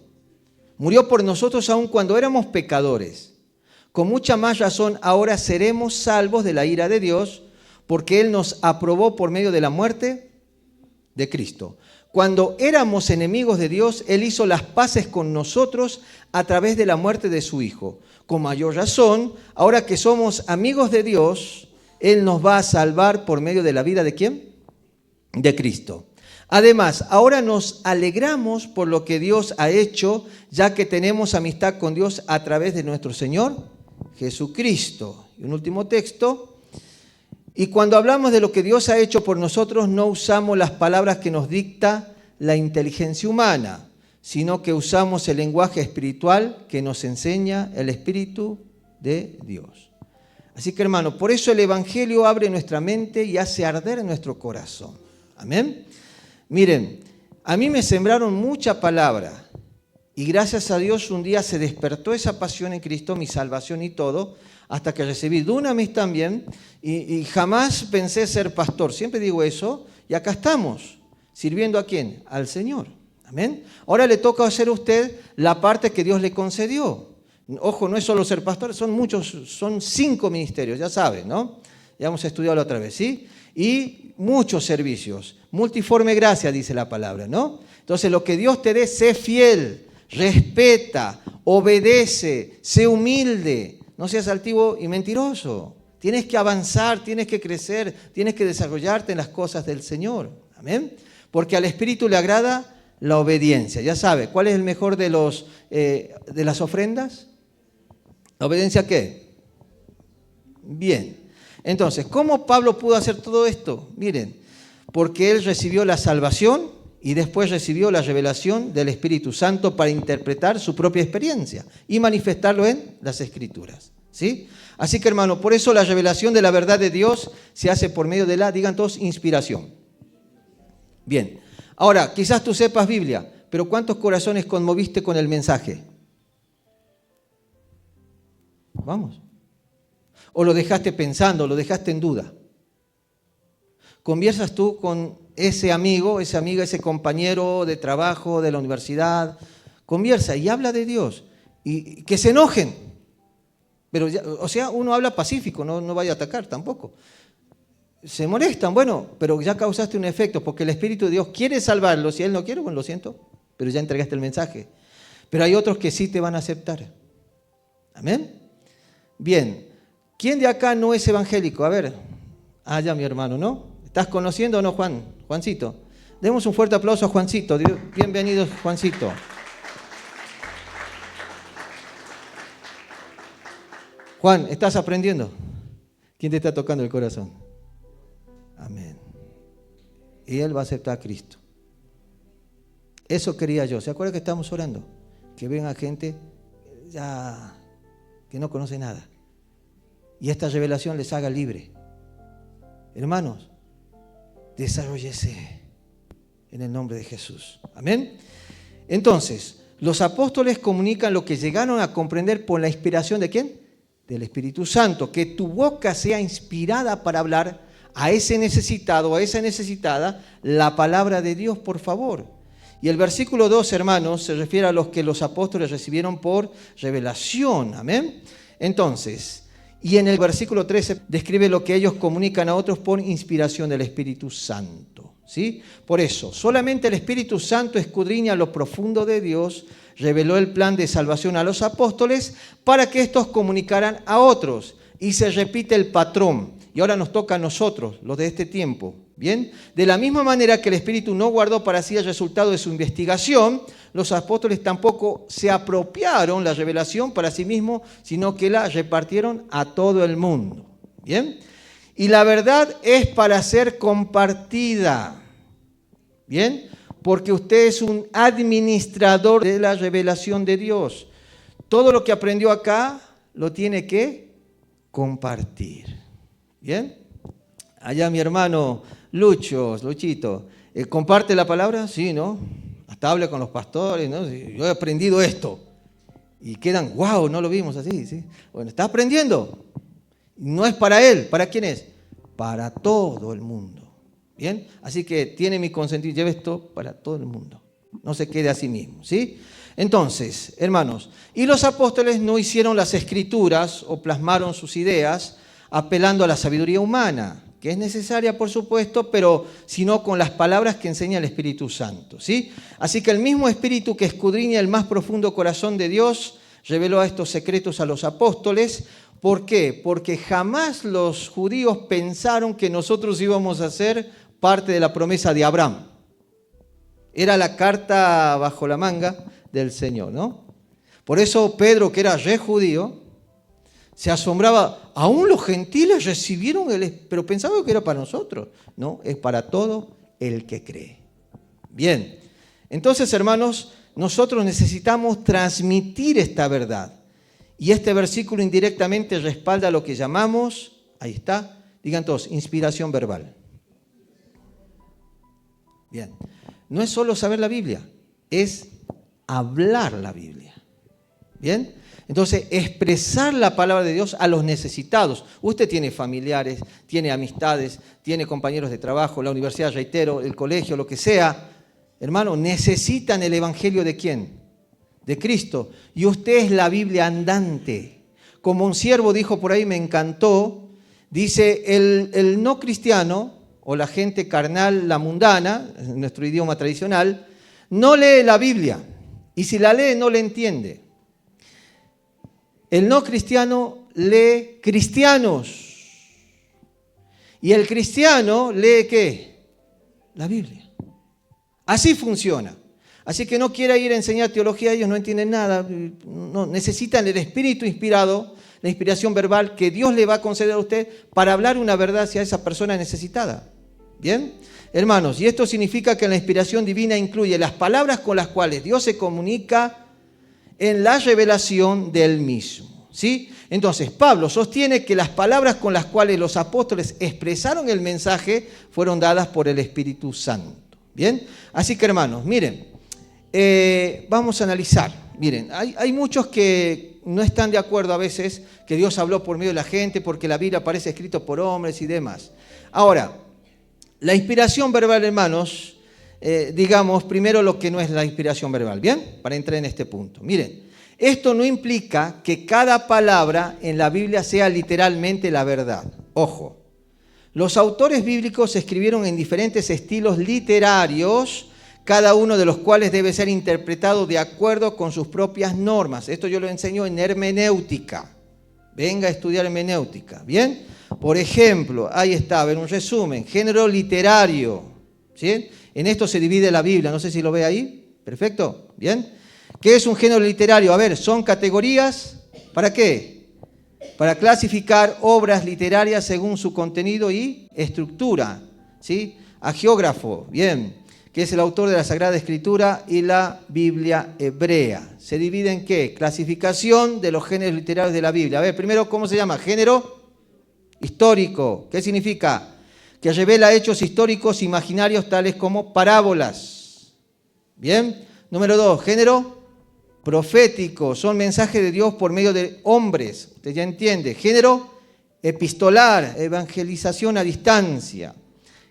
Murió por nosotros aun cuando éramos pecadores. Con mucha más razón ahora seremos salvos de la ira de Dios, porque Él nos aprobó por medio de la muerte de Cristo. Cuando éramos enemigos de Dios, Él hizo las paces con nosotros a través de la muerte de su Hijo. Con mayor razón, ahora que somos amigos de Dios, Él nos va a salvar por medio de la vida ¿de quién? De Cristo. Además, ahora nos alegramos por lo que Dios ha hecho, ya que tenemos amistad con Dios a través de nuestro Señor Jesucristo. Y un último texto. Y cuando hablamos de lo que Dios ha hecho por nosotros, no usamos las palabras que nos dicta la inteligencia humana, sino que usamos el lenguaje espiritual que nos enseña el Espíritu de Dios. Así que, hermano, por eso el Evangelio abre nuestra mente y hace arder nuestro corazón. Amén. Miren, a mí me sembraron mucha palabra y gracias a Dios un día se despertó esa pasión en Cristo, mi salvación y todo, hasta que recibí dunamis también y jamás pensé ser pastor. Siempre digo eso y acá estamos, sirviendo ¿a quién? Al Señor. Amén. Ahora le toca hacer a usted la parte que Dios le concedió. Ojo, no es solo ser pastor, son muchos, son 5 ministerios, ya saben, ¿no? Ya hemos estudiado la otra vez, ¿sí? Y muchos servicios. Multiforme gracia, dice la palabra, ¿no? Entonces, lo que Dios te dé, sé fiel, respeta, obedece, sé humilde, no seas altivo y mentiroso. Tienes que avanzar, tienes que crecer, tienes que desarrollarte en las cosas del Señor. Amén. Porque al Espíritu le agrada la obediencia. Ya sabe, ¿cuál es el mejor de las ofrendas? ¿La obediencia qué? Bien. Entonces, ¿cómo Pablo pudo hacer todo esto? Miren, porque él recibió la salvación y después recibió la revelación del Espíritu Santo para interpretar su propia experiencia y manifestarlo en las Escrituras. ¿Sí? Así que, hermano, por eso la revelación de la verdad de Dios se hace por medio de la, digan todos, inspiración. Bien. Ahora, quizás tú sepas Biblia, pero ¿cuántos corazones conmoviste con el mensaje? Vamos. ¿O lo dejaste pensando, lo dejaste en duda? ¿Conversas tú con ese amigo, esa amiga, ese compañero de trabajo, de la universidad? Conversa y habla de Dios. Y que se enojen. Pero, o sea, uno habla pacífico, no vaya a atacar tampoco. Se molestan, bueno, pero ya causaste un efecto, porque el Espíritu de Dios quiere salvarlos. Si Él no quiere, bueno, lo siento, pero ya entregaste el mensaje. Pero hay otros que sí te van a aceptar. ¿Amén? Bien. ¿Quién de acá no es evangélico? A ver. Ah, ya mi hermano, ¿no? ¿Estás conociendo o no, Juancito? Demos un fuerte aplauso a Juancito. Bienvenido, Juancito. Juan, ¿estás aprendiendo? ¿Quién te está tocando el corazón? Amén. Y Él va a aceptar a Cristo. Eso quería yo. ¿Se acuerdan que estamos orando? Que venga gente ya que no conoce nada. Y esta revelación les haga libre. Hermanos, desarróllese en el nombre de Jesús. Amén. Entonces, los apóstoles comunican lo que llegaron a comprender por la inspiración ¿de quién? Del Espíritu Santo. Que tu boca sea inspirada para hablar a ese necesitado, a esa necesitada, la palabra de Dios, por favor. Y el versículo 2, hermanos, se refiere a los que los apóstoles recibieron por revelación. Amén. Entonces, y en el versículo 13 describe lo que ellos comunican a otros por inspiración del Espíritu Santo. ¿Sí? Por eso, solamente el Espíritu Santo escudriña lo profundo de Dios, reveló el plan de salvación a los apóstoles para que estos comunicaran a otros. Y se repite el patrón. Y ahora nos toca a nosotros, los de este tiempo. ¿Bien? De la misma manera que el Espíritu no guardó para sí el resultado de su investigación, los apóstoles tampoco se apropiaron la revelación para sí mismos, sino que la repartieron a todo el mundo. ¿Bien? Y la verdad es para ser compartida. ¿Bien? Porque usted es un administrador de la revelación de Dios. Todo lo que aprendió acá lo tiene que compartir. ¿Bien? Allá mi hermano Luchito, ¿comparte la palabra? Sí, ¿no? Hasta habla con los pastores, ¿no? Yo he aprendido esto. Y quedan, wow, no lo vimos así, ¿sí? Bueno, ¿está aprendiendo? No es para él, ¿para quién es? Para todo el mundo. ¿Bien? Así que tiene mi consentimiento, lleve esto para todo el mundo. No se quede a sí mismo, ¿sí? Entonces, hermanos, y los apóstoles no hicieron las escrituras o plasmaron sus ideas apelando a la sabiduría humana, que es necesaria, por supuesto, pero sino con las palabras que enseña el Espíritu Santo, ¿sí? Así que el mismo Espíritu que escudriña el más profundo corazón de Dios reveló estos secretos a los apóstoles. ¿Por qué? Porque jamás los judíos pensaron que nosotros íbamos a ser parte de la promesa de Abraham. Era la carta bajo la manga del Señor, ¿no? Por eso Pedro, que era re judío, se asombraba, aún los gentiles recibieron pero pensaban que era para nosotros. No, es para todo el que cree. Bien, entonces hermanos, nosotros necesitamos transmitir esta verdad. Y este versículo indirectamente respalda lo que llamamos, ahí está, digan todos, inspiración verbal. Bien, no es solo saber la Biblia, es hablar la Biblia. Bien, entonces expresar la palabra de Dios a los necesitados. Usted tiene familiares, tiene amistades, tiene compañeros de trabajo, la universidad, reitero, el colegio, lo que sea. Hermano, necesitan el evangelio ¿de quién? De Cristo. Y usted es la Biblia andante. Como un siervo dijo por ahí, me encantó, dice, el no cristiano o la gente carnal, la mundana, en nuestro idioma tradicional, no lee la Biblia. Y si la lee, no la entiende. El no cristiano lee cristianos. Y el cristiano lee ¿qué? La Biblia. Así funciona. Así que no quiera ir a enseñar teología, ellos no entienden nada. No, necesitan el Espíritu inspirado, la inspiración verbal que Dios le va a conceder a usted para hablar una verdad hacia esa persona necesitada. ¿Bien? Hermanos, y esto significa que la inspiración divina incluye las palabras con las cuales Dios se comunica en la revelación del mismo. ¿Sí? Entonces, Pablo sostiene que las palabras con las cuales los apóstoles expresaron el mensaje fueron dadas por el Espíritu Santo. ¿Bien? Así que, hermanos, miren, vamos a analizar. Miren, hay muchos que no están de acuerdo a veces que Dios habló por medio de la gente porque la Biblia aparece escrito por hombres y demás. Ahora, la inspiración verbal, hermanos, digamos primero lo que no es la inspiración verbal, ¿bien? Para entrar en este punto. Miren, esto no implica que cada palabra en la Biblia sea literalmente la verdad. Ojo, los autores bíblicos escribieron en diferentes estilos literarios, cada uno de los cuales debe ser interpretado de acuerdo con sus propias normas. Esto yo lo enseño en hermenéutica. Venga a estudiar hermenéutica, ¿bien? Por ejemplo, ahí está, a ver un resumen, género literario, ¿sí? En esto se divide la Biblia, no sé si lo ve ahí, perfecto, ¿bien? ¿Qué es un género literario? A ver, son categorías, ¿para qué? Para clasificar obras literarias según su contenido y estructura, ¿sí? Agiógrafo, bien, que es el autor de la Sagrada Escritura y la Biblia hebrea. ¿Se divide en qué? Clasificación de los géneros literarios de la Biblia. A ver, primero, ¿cómo se llama? Género histórico. ¿Qué significa? Que revela hechos históricos imaginarios tales como parábolas. Bien. Número 2, género profético. Son mensajes de Dios por medio de hombres. Usted ya entiende. Género epistolar, evangelización a distancia.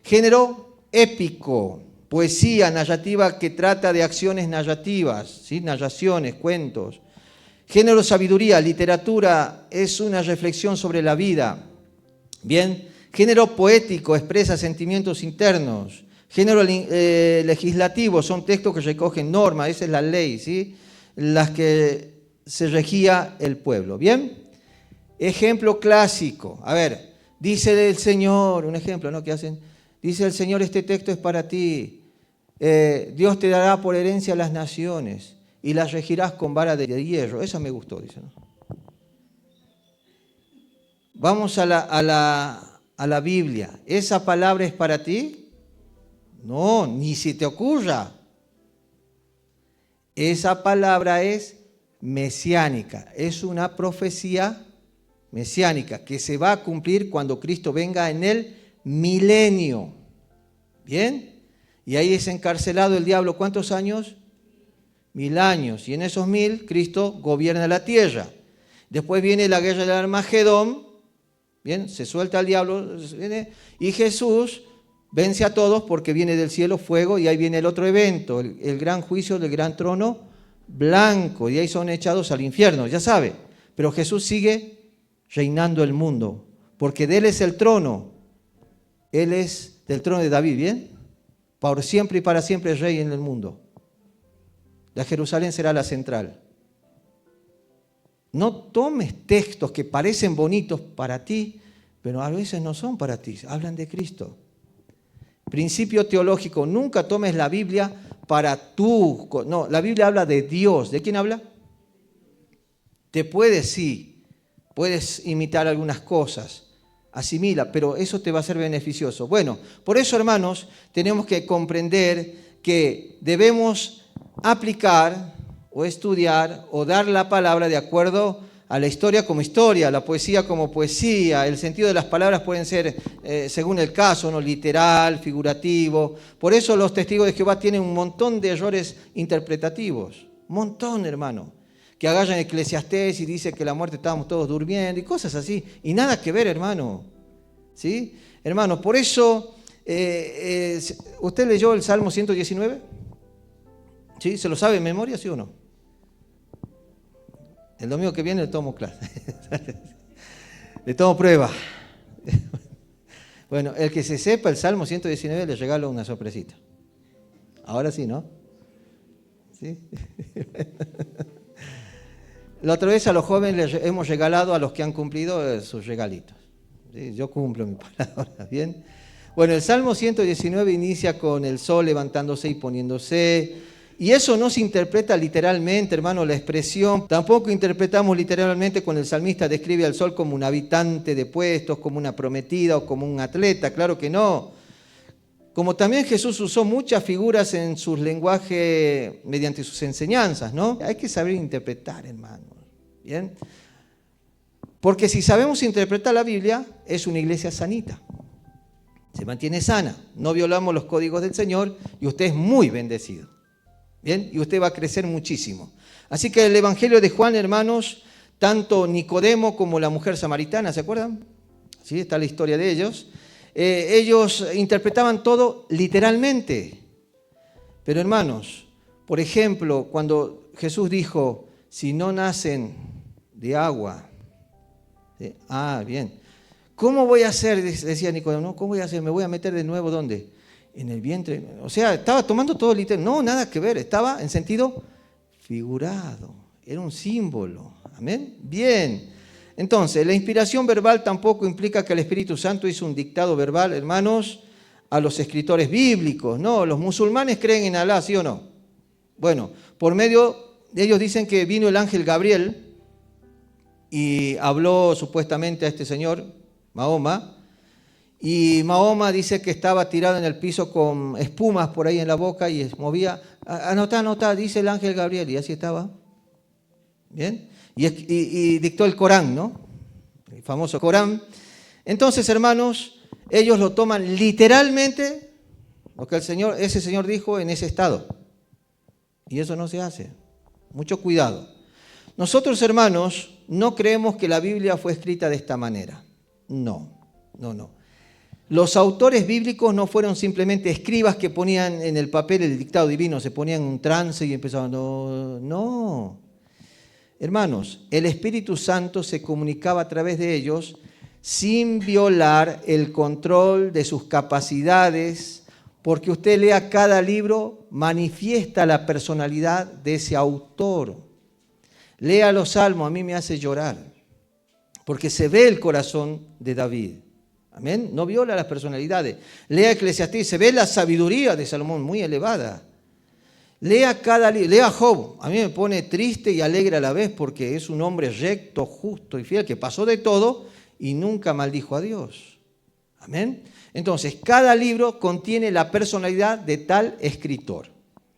Género épico, poesía narrativa que trata de acciones narrativas, ¿sí? Narraciones, cuentos. Género sabiduría, literatura es una reflexión sobre la vida. Bien, género poético expresa sentimientos internos. Género legislativo son textos que recogen normas, esa es la ley, ¿sí? Las que se regía el pueblo. Bien, ejemplo clásico. A ver, dice el Señor, un ejemplo, ¿no? ¿Qué hacen? Dice el Señor, este texto es para ti. Dios te dará por herencia las naciones y las regirás con vara de hierro. Esa me gustó, dice, ¿no? Vamos a la Biblia. ¿Esa palabra es para ti? No, ni si te ocurra. Esa palabra es mesiánica. Es una profecía mesiánica que se va a cumplir cuando Cristo venga en el milenio. ¿Bien? Y ahí es encarcelado el diablo. ¿Cuántos años? 1000 años. Y en esos 1000 Cristo gobierna la tierra. Después viene la guerra del Armagedón. Bien, se suelta el diablo y Jesús vence a todos porque viene del cielo fuego y ahí viene el otro evento, el gran juicio del gran trono blanco y ahí son echados al infierno, ya sabe. Pero Jesús sigue reinando el mundo porque de Él es el trono. Él es del trono de David, ¿bien? Por siempre y para siempre es rey en el mundo. La Jerusalén será la central. No tomes textos que parecen bonitos para ti, pero a veces no son para ti, hablan de Cristo. Principio teológico, nunca tomes la Biblia para tú. No, la Biblia habla de Dios. ¿De quién habla? Te puedes, sí, puedes imitar algunas cosas, asimila, pero eso te va a ser beneficioso. Bueno, por eso, hermanos, tenemos que comprender que debemos aplicar o estudiar o dar la palabra de acuerdo a la historia como historia, la poesía como poesía. El sentido de las palabras pueden ser, según el caso, ¿no? Literal, figurativo. Por eso los testigos de Jehová tienen un montón de errores interpretativos. Un montón, hermano. Que agarran Eclesiastés y dice que la muerte estábamos todos durmiendo y cosas así. Y nada que ver, hermano. ¿Sí? Hermano, por eso, ¿usted leyó el Salmo 119? ¿Sí? ¿Se lo sabe en memoria, sí o no? El domingo que viene le tomo clase. Le tomo prueba. Bueno, el que se sepa el Salmo 119 le regalo una sorpresita. Ahora sí, ¿no? ¿Sí? La otra vez a los jóvenes les hemos regalado a los que han cumplido sus regalitos. ¿Sí? Yo cumplo mi palabra, ¿bien? Bueno, el Salmo 119 inicia con el sol levantándose y poniéndose. Y eso no se interpreta literalmente, hermano, la expresión. Tampoco interpretamos literalmente cuando el salmista describe al sol como un habitante de puestos, como una prometida o como un atleta. Claro que no. Como también Jesús usó muchas figuras en su lenguaje mediante sus enseñanzas, ¿no? Hay que saber interpretar, hermano. ¿Bien? Porque si sabemos interpretar la Biblia, es una iglesia sanita. Se mantiene sana. No violamos los códigos del Señor y usted es muy bendecido. Bien, y usted va a crecer muchísimo. Así que el Evangelio de Juan, hermanos, tanto Nicodemo como la mujer samaritana, ¿se acuerdan? Sí, está la historia de ellos. Ellos interpretaban todo literalmente. Pero hermanos, por ejemplo, cuando Jesús dijo, si no nacen de agua, ¿sí? Bien. ¿Cómo voy a hacer? Decía Nicodemo, ¿no? ¿Cómo voy a hacer? ¿Me voy a meter de nuevo dónde? En el vientre. O sea, estaba tomando todo literal. No, nada que ver. Estaba en sentido figurado. Era un símbolo. Amén. Bien. Entonces, la inspiración verbal tampoco implica que el Espíritu Santo hizo un dictado verbal, hermanos, a los escritores bíblicos. No, los musulmanes creen en Alá, ¿sí o no? Bueno, por medio de ellos dicen que vino el ángel Gabriel y habló supuestamente a este señor, Mahoma. Y Mahoma dice que estaba tirado en el piso con espumas por ahí en la boca y movía. Anotá, dice el ángel Gabriel. Y así estaba. ¿Bien? Y dictó el Corán, ¿no? El famoso Corán. Entonces, hermanos, ellos lo toman literalmente lo que ese señor dijo en ese estado. Y eso no se hace. Mucho cuidado. Nosotros, hermanos, no creemos que la Biblia fue escrita de esta manera. No. Los autores bíblicos no fueron simplemente escribas que ponían en el papel el dictado divino, se ponían en un trance y empezaban. No. Hermanos, el Espíritu Santo se comunicaba a través de ellos sin violar el control de sus capacidades, porque usted lea cada libro, manifiesta la personalidad de ese autor. Lea los Salmos, a mí me hace llorar, porque se ve el corazón de David. Amén. No viola las personalidades. Lea Eclesiastés, se ve la sabiduría de Salomón muy elevada. Lea cada libro, lea Job. A mí me pone triste y alegre a la vez porque es un hombre recto, justo y fiel que pasó de todo y nunca maldijo a Dios. Amén. Entonces, cada libro contiene la personalidad de tal escritor.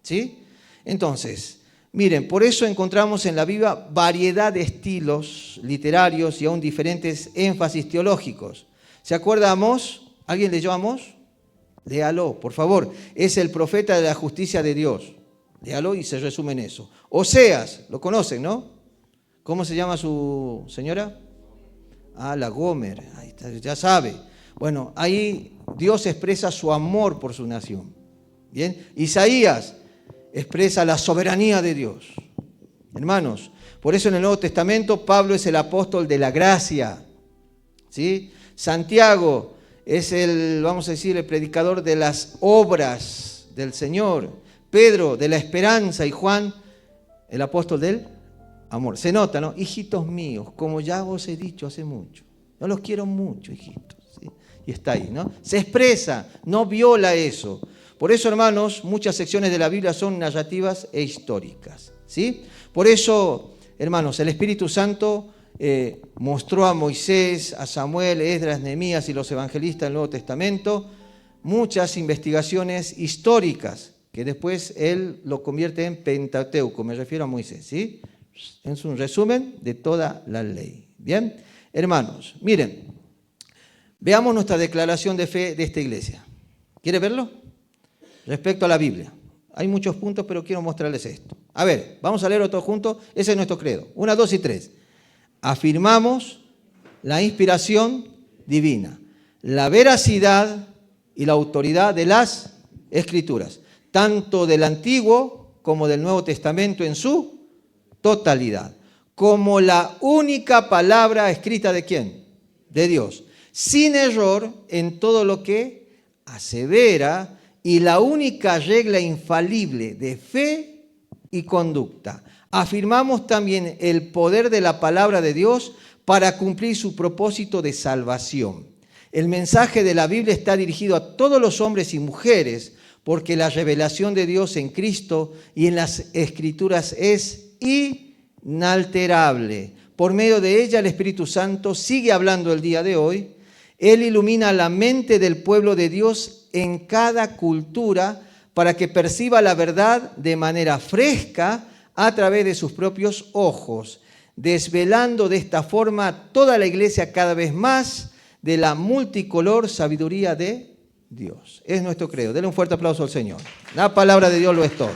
¿Sí? Entonces, miren, por eso encontramos en la Biblia variedad de estilos literarios y aún diferentes énfasis teológicos. ¿Se acuerda de Amós? ¿Alguien leyó a Amós? Léalo, por favor. Es el profeta de la justicia de Dios. Léalo y se resume en eso. Oseas, lo conocen, ¿no? ¿Cómo se llama su señora? La Gomer, ahí está, ya sabe. Bueno, ahí Dios expresa su amor por su nación. ¿Bien? Isaías expresa la soberanía de Dios. Hermanos, por eso en el Nuevo Testamento Pablo es el apóstol de la gracia. ¿Sí? Santiago es el predicador de las obras del Señor. Pedro, de la esperanza, y Juan, el apóstol del amor. Se nota, ¿no? Hijitos míos, como ya os he dicho hace mucho. Yo los quiero mucho, hijitos. ¿Sí? Y está ahí, ¿no? Se expresa, no viola eso. Por eso, hermanos, muchas secciones de la Biblia son narrativas e históricas. ¿Sí? Por eso, hermanos, el Espíritu Santo mostró a Moisés, a Samuel, Esdras, Nehemías y los evangelistas del Nuevo Testamento muchas investigaciones históricas que después él lo convierte en Pentateuco, me refiero a Moisés, ¿sí? Es un resumen de toda la ley. Bien, hermanos, miren, veamos nuestra declaración de fe de esta iglesia. ¿Quiere verlo? Respecto a la Biblia. Hay muchos puntos, pero quiero mostrarles esto. A ver, vamos a leerlo todos juntos. Ese es nuestro credo. 1, 2 y 3. Afirmamos la inspiración divina, la veracidad y la autoridad de las Escrituras, tanto del Antiguo como del Nuevo Testamento en su totalidad, como la única palabra escrita ¿de quién? De Dios, sin error en todo lo que asevera y la única regla infalible de fe y conducta. Afirmamos también el poder de la palabra de Dios para cumplir su propósito de salvación. El mensaje de la Biblia está dirigido a todos los hombres y mujeres porque la revelación de Dios en Cristo y en las Escrituras es inalterable. Por medio de ella el Espíritu Santo sigue hablando el día de hoy. Él ilumina la mente del pueblo de Dios en cada cultura para que perciba la verdad de manera fresca a través de sus propios ojos, desvelando de esta forma a toda la iglesia cada vez más de la multicolor sabiduría de Dios. Es nuestro credo. Denle un fuerte aplauso al Señor. La palabra de Dios lo es todo.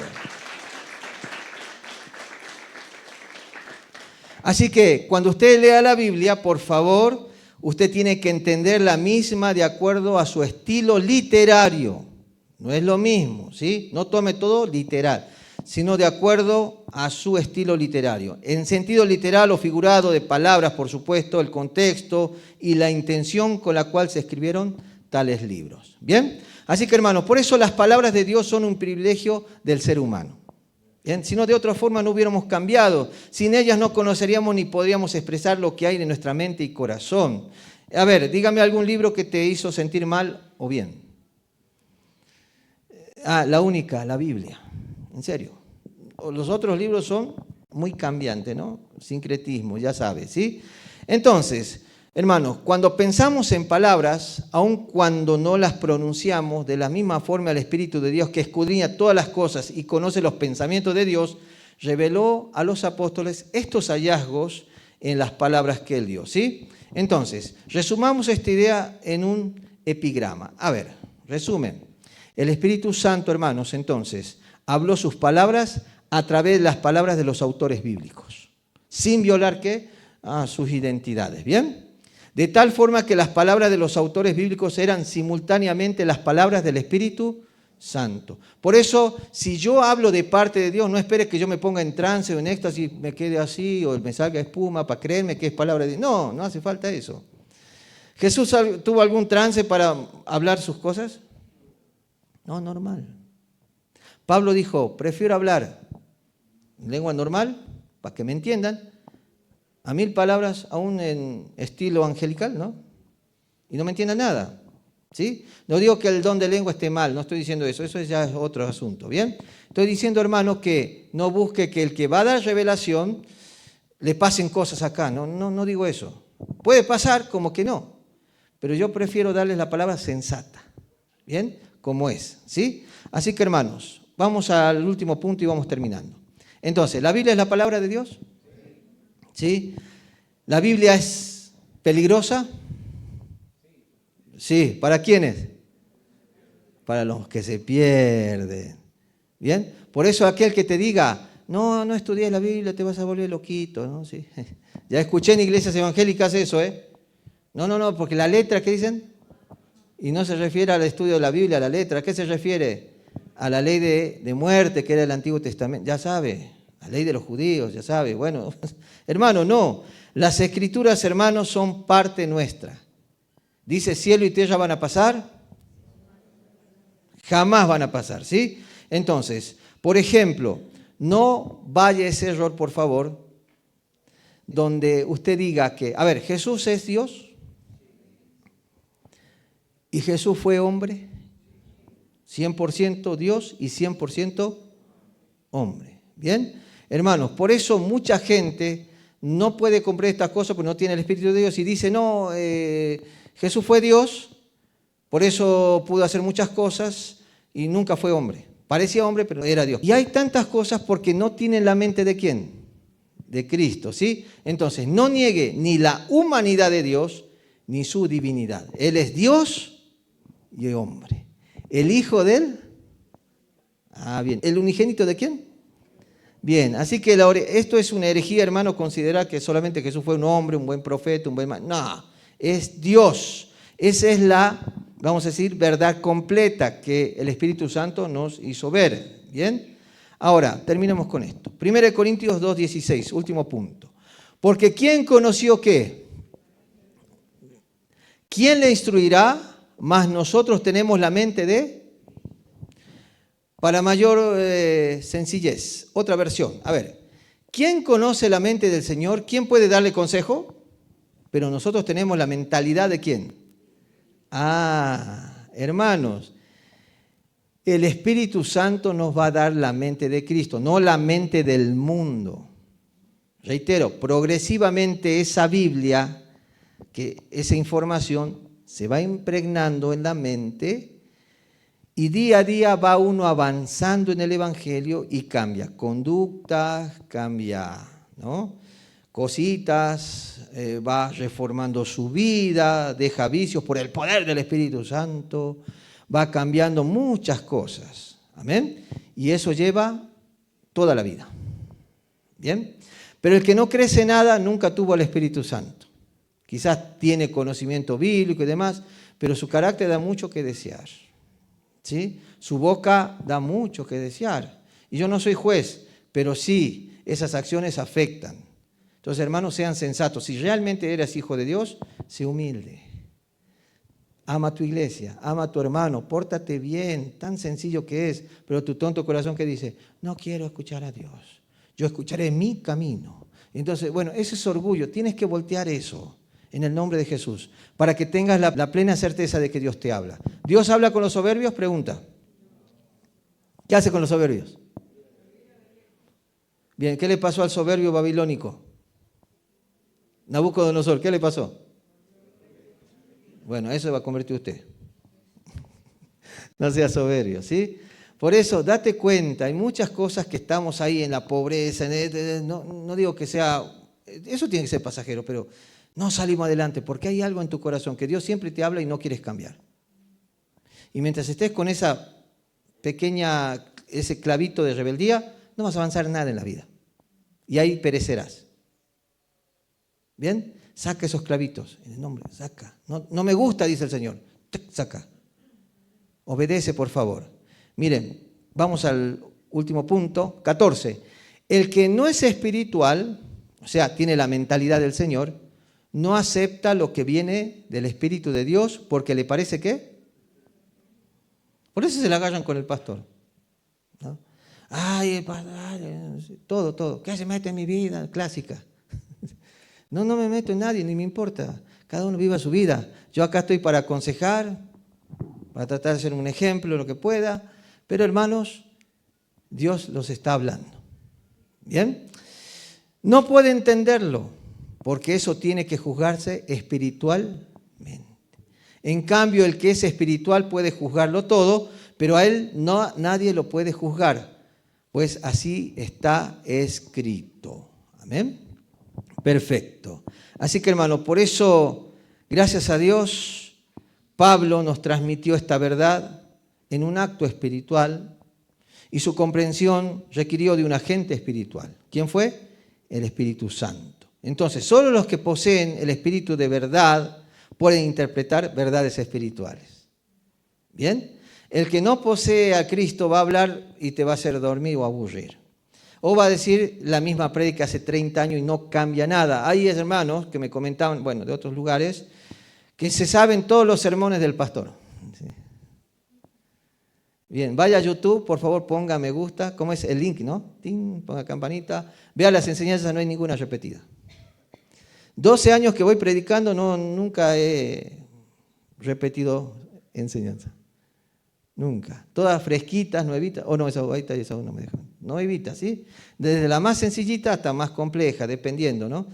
Así que cuando usted lea la Biblia, por favor, usted tiene que entender la misma de acuerdo a su estilo literario. No es lo mismo, ¿sí? No tome todo literal, sino de acuerdo a su estilo literario. En sentido literal o figurado de palabras, por supuesto, el contexto y la intención con la cual se escribieron tales libros. ¿Bien? Así que, hermanos, por eso las palabras de Dios son un privilegio del ser humano. ¿Bien? Si no, de otra forma no hubiéramos cambiado. Sin ellas no conoceríamos ni podríamos expresar lo que hay en nuestra mente y corazón. A ver, dígame algún libro que te hizo sentir mal o bien. La única, la Biblia. En serio. Los otros libros son muy cambiantes, ¿no? Sincretismo, ya sabes, ¿sí? Entonces, hermanos, cuando pensamos en palabras, aun cuando no las pronunciamos, de la misma forma el Espíritu de Dios que escudriña todas las cosas y conoce los pensamientos de Dios, reveló a los apóstoles estos hallazgos en las palabras que él dio, ¿sí? Entonces, resumamos esta idea en un epigrama. A ver, resumen. El Espíritu Santo, hermanos, entonces, habló sus palabras a través de las palabras de los autores bíblicos, sin violar ¿qué? Sus identidades, ¿bien? De tal forma que las palabras de los autores bíblicos eran simultáneamente las palabras del Espíritu Santo. Por eso, si yo hablo de parte de Dios, no espere que yo me ponga en trance o en éxtasis, me quede así o me salga espuma para creerme que es palabra de Dios. No, no hace falta eso. ¿Jesús tuvo algún trance para hablar sus cosas? No, normal. Pablo dijo, prefiero hablar en lengua normal, para que me entiendan, a 1000 palabras aún en estilo angelical, ¿no? Y no me entiendan nada. ¿Sí? No digo que el don de lengua esté mal, no estoy diciendo eso, eso ya es otro asunto, ¿bien? Estoy diciendo, hermano, que no busque que el que va a dar revelación le pasen cosas acá, no digo eso. Puede pasar como que no, pero yo prefiero darles la palabra sensata, ¿bien? Como es, ¿sí? Así que, hermanos, vamos al último punto y vamos terminando. Entonces, ¿la Biblia es la palabra de Dios? ¿Sí? ¿La Biblia es peligrosa? Sí, ¿para quiénes? Para los que se pierden. ¿Bien? Por eso aquel que te diga, no estudies la Biblia, te vas a volver loquito, ¿no? Sí. Ya escuché en iglesias evangélicas eso, ¿eh? No, porque la letra, ¿qué dicen? Y no se refiere al estudio de la Biblia, a la letra. ¿A qué se refiere? A la ley de muerte que era el Antiguo Testamento. Ya sabe, la ley de los judíos, ya sabe. Bueno, hermano, no. Las escrituras, hermanos, son parte nuestra. Dice, cielo y tierra van a pasar, jamás van a pasar, ¿sí? Entonces, por ejemplo, no vaya ese error, por favor, donde usted diga que, a ver, Jesús es Dios y Jesús fue hombre, 100% Dios y 100% hombre, ¿bien? Hermanos, por eso mucha gente no puede comprender estas cosas porque no tiene el Espíritu de Dios y dice, no, Jesús fue Dios, por eso pudo hacer muchas cosas y nunca fue hombre. Parecía hombre, pero era Dios. Y hay tantas cosas porque no tienen la mente de ¿quién? De Cristo, ¿sí? Entonces, no niegue ni la humanidad de Dios ni su divinidad. Él es Dios y hombre. ¿El Hijo de Él? Ah, bien. ¿El unigénito de quién? Bien, así que esto es una herejía, hermano, considerar que solamente Jesús fue un hombre, un buen profeta, un buen... No, es Dios. Esa es la, vamos a decir, verdad completa que el Espíritu Santo nos hizo ver. ¿Bien? Ahora, terminemos con esto. 1 Corintios 2:16, último punto. Porque ¿quién conoció qué? ¿Quién le instruirá? Mas nosotros tenemos la mente de... Para mayor sencillez, otra versión. A ver, ¿quién conoce la mente del Señor? ¿Quién puede darle consejo? Pero nosotros tenemos la mentalidad de ¿quién? Ah, hermanos, el Espíritu Santo nos va a dar la mente de Cristo, no la mente del mundo. Reitero, progresivamente esa Biblia, esa información se va impregnando en la mente y día a día va uno avanzando en el Evangelio y cambia conductas, cambia, ¿no? Cositas, va reformando su vida, deja vicios por el poder del Espíritu Santo, va cambiando muchas cosas. Amén. Y eso lleva toda la vida. Bien. Pero el que no crece nada nunca tuvo al Espíritu Santo. Quizás tiene conocimiento bíblico y demás, pero su carácter da mucho que desear. ¿Sí? Su boca da mucho que desear. Y yo no soy juez, pero sí, esas acciones afectan. Entonces, hermanos, sean sensatos. Si realmente eres hijo de Dios, sé humilde. Ama a tu iglesia, ama a tu hermano, pórtate bien, tan sencillo que es. Pero tu tonto corazón que dice, no quiero escuchar a Dios, yo escucharé mi camino. Entonces, bueno, ese es orgullo, tienes que voltear eso en el nombre de Jesús, para que tengas la plena certeza de que Dios te habla. ¿Dios habla con los soberbios? Pregunta. ¿Qué hace con los soberbios? Bien, ¿qué le pasó al soberbio babilónico? Nabucodonosor, ¿qué le pasó? Bueno, eso va a convertir usted. No sea soberbio, ¿sí? Por eso, date cuenta, hay muchas cosas que estamos ahí en la pobreza, no digo que sea, eso tiene que ser pasajero, pero no salimos adelante porque hay algo en tu corazón que Dios siempre te habla y no quieres cambiar. Y mientras estés con esa ese clavito de rebeldía, no vas a avanzar nada en la vida. Y ahí perecerás. ¿Bien? saca esos clavitos. En el nombre, saca. No me gusta, dice el Señor. Saca. Obedece, por favor. Miren, vamos al último punto, 14. El que no es espiritual, o sea, tiene la mentalidad del Señor, no acepta lo que viene del Espíritu de Dios porque le parece que. Por eso se la agarran con el pastor, ¿no? Ay, el pastor, todo. ¿Qué se mete en mi vida? Clásica. No me meto en nadie, ni me importa. Cada uno viva su vida. Yo acá estoy para aconsejar, para tratar de ser un ejemplo, lo que pueda. Pero hermanos, Dios los está hablando. ¿Bien? No puede entenderlo, porque eso tiene que juzgarse espiritualmente. En cambio, el que es espiritual puede juzgarlo todo, pero a él nadie lo puede juzgar, pues así está escrito. Amén. Perfecto. Así que, hermano, por eso, gracias a Dios, Pablo nos transmitió esta verdad en un acto espiritual y su comprensión requirió de un agente espiritual. ¿Quién fue? El Espíritu Santo. Entonces, solo los que poseen el Espíritu de verdad pueden interpretar verdades espirituales. ¿Bien? El que no posee a Cristo va a hablar y te va a hacer dormir o aburrir. O va a decir la misma prédica hace 30 años y no cambia nada. Hay hermanos que me comentaban, de otros lugares, que se saben todos los sermones del pastor. ¿Sí? Bien, vaya a YouTube, por favor, ponga me gusta. ¿Cómo es el link, no? ¡Tin! Ponga campanita. Vea las enseñanzas, no hay ninguna repetida. 12 años que voy predicando, nunca he repetido enseñanza. Nunca. Todas fresquitas, nuevitas. No, esa no me dejan. Nuevitas, ¿sí? Desde la más sencillita hasta más compleja, dependiendo, ¿no?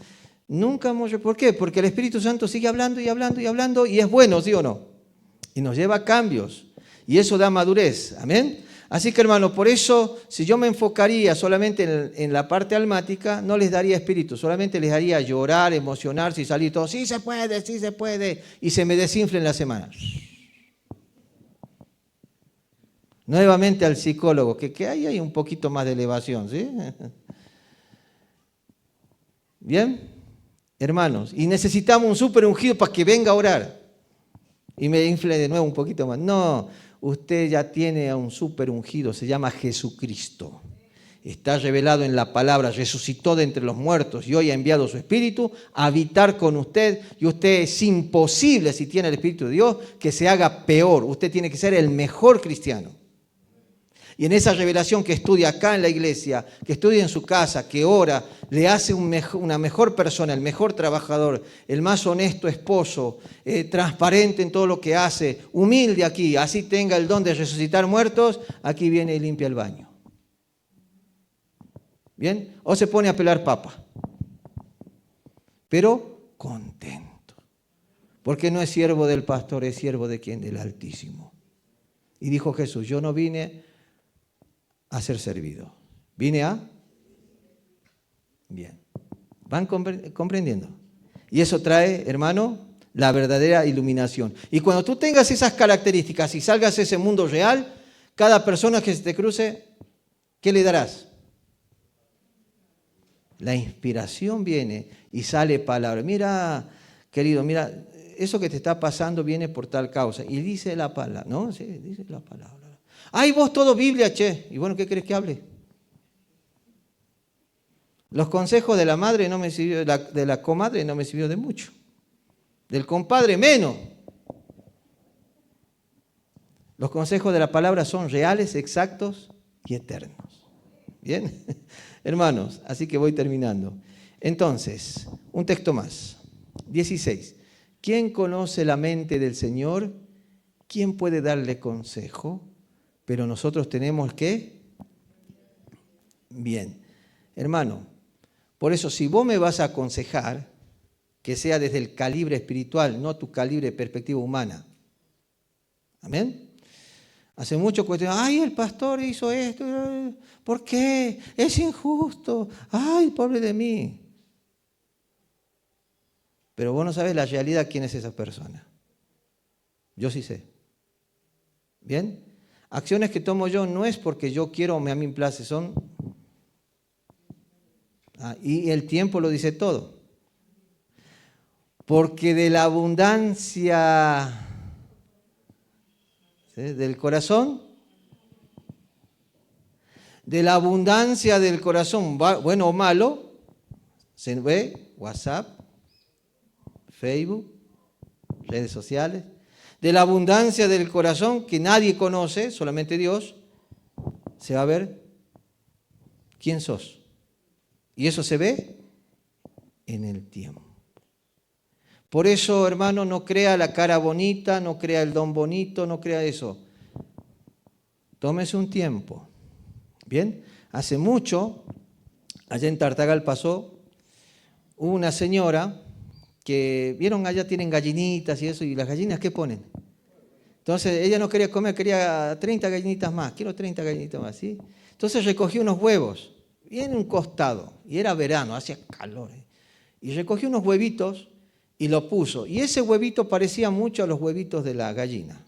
Nunca hemos... ¿Por qué? Porque el Espíritu Santo sigue hablando y hablando y hablando y es bueno, ¿sí o no? Y nos lleva a cambios. Y eso da madurez. Amén. Así que, hermano, por eso, si yo me enfocaría solamente en la parte almática, no les daría espíritu, solamente les haría llorar, emocionarse y salir todo, sí se puede, y se me desinfla en la semana. Nuevamente al psicólogo, que ahí hay un poquito más de elevación, ¿sí? Bien, hermanos, y necesitamos un súper ungido para que venga a orar y me infle de nuevo un poquito más. No, usted ya tiene a un súper ungido, se llama Jesucristo. Está revelado en la palabra, resucitó de entre los muertos y hoy ha enviado su Espíritu a habitar con usted. Y usted es imposible, si tiene el Espíritu de Dios, que se haga peor. Usted tiene que ser el mejor cristiano. Y en esa revelación que estudia acá en la iglesia, que estudia en su casa, que ora, le hace una mejor persona, el mejor trabajador, el más honesto esposo, transparente en todo lo que hace, humilde aquí, así tenga el don de resucitar muertos, aquí viene y limpia el baño. ¿Bien? O se pone a pelar papa. Pero contento. Porque no es siervo del pastor, es siervo de quién? Del Altísimo. Y dijo Jesús, yo no vine a ser servido. Vine a... Bien. ¿Van comprendiendo? Y eso trae, hermano, la verdadera iluminación. Y cuando tú tengas esas características y salgas a ese mundo real, cada persona que se te cruce, ¿qué le darás? La inspiración viene y sale palabra. Mira, querido, mira, eso que te está pasando viene por tal causa. Y dice la palabra, ¿no? Sí, dice la palabra. Ay, vos todo Biblia, che. Y bueno, ¿qué querés que hable? Los consejos de la madre no me sirvió, de la comadre no me sirvió de mucho. Del compadre menos. Los consejos de la palabra son reales, exactos y eternos. ¿Bien? Hermanos, así que voy terminando. Entonces, un texto más. 16. ¿Quién conoce la mente del Señor? ¿Quién puede darle consejo? Pero nosotros tenemos que... Bien. Hermano, por eso si vos me vas a aconsejar, que sea desde el calibre espiritual, no tu calibre de perspectiva humana. ¿Amén? Hace mucho cuestionan, ay, el pastor hizo esto, ¿por qué? Es injusto, ay, pobre de mí. Pero vos no sabés la realidad quién es esa persona. Yo sí sé. ¿Bien? Acciones que tomo yo no es porque yo quiero o a mí me place, son... y el tiempo lo dice todo. Porque de la abundancia, ¿sí?, del corazón, de la abundancia del corazón, bueno o malo, se ve WhatsApp, Facebook, redes sociales, de la abundancia del corazón que nadie conoce, solamente Dios, se va a ver quién sos. Y eso se ve en el tiempo. Por eso, hermano, no crea la cara bonita, no crea el don bonito, no crea eso. Tómese un tiempo. Bien, hace mucho, allá en Tartagal pasó, hubo una señora que, vieron, allá tienen gallinitas y eso, y las gallinas, ¿qué ponen? Entonces ella no quería comer, quería 30 gallinitas más, quiero 30 gallinitas más, ¿sí? Entonces recogió unos huevos, bien en un costado, y era verano, hacía calor, y recogió unos huevitos y lo puso, y ese huevito parecía mucho a los huevitos de la gallina,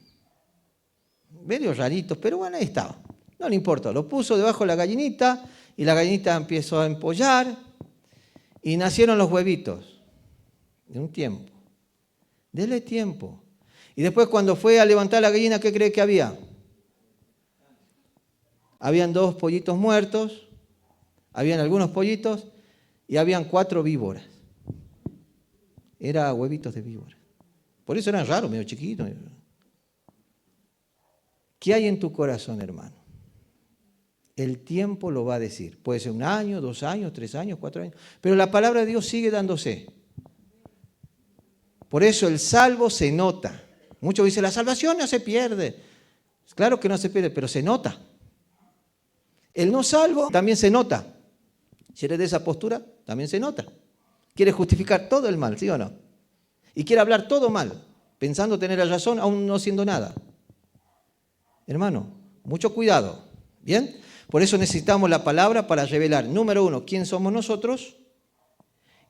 medio raritos, pero bueno, ahí estaba, no le importa, lo puso debajo de la gallinita, y la gallinita empezó a empollar, y nacieron los huevitos, de un tiempo, dele tiempo. Y después cuando fue a levantar la gallina, ¿qué cree que había? Habían 2 pollitos muertos, habían algunos pollitos y habían 4 víboras. Eran huevitos de víbora. Por eso eran raros, medio chiquitos. ¿Qué hay en tu corazón, hermano? El tiempo lo va a decir. Puede ser 1 año, 2 años, 3 años, 4 años. Pero la palabra de Dios sigue dándose. Por eso el salvo se nota. Muchos dicen, la salvación no se pierde. Claro que no se pierde, pero se nota. El no salvo también se nota. Si eres de esa postura, también se nota. Quiere justificar todo el mal, ¿sí o no? Y quiere hablar todo mal, pensando tener la razón, aún no siendo nada. Hermano, mucho cuidado. ¿Bien? Por eso necesitamos la palabra para revelar, número 1, quién somos nosotros,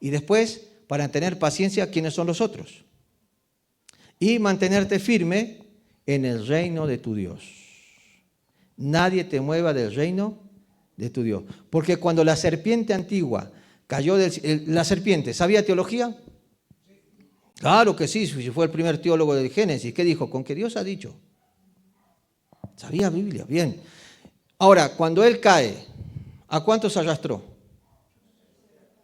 y después, para tener paciencia, quiénes son los otros. Y mantenerte firme en el reino de tu Dios. Nadie te mueva del reino de tu Dios. Porque cuando la serpiente antigua cayó la serpiente, ¿sabía teología? Claro que sí, si fue el primer teólogo del Génesis. ¿Qué dijo? Con que Dios ha dicho. Sabía Biblia, bien. Ahora, cuando él cae, ¿a cuántos arrastró?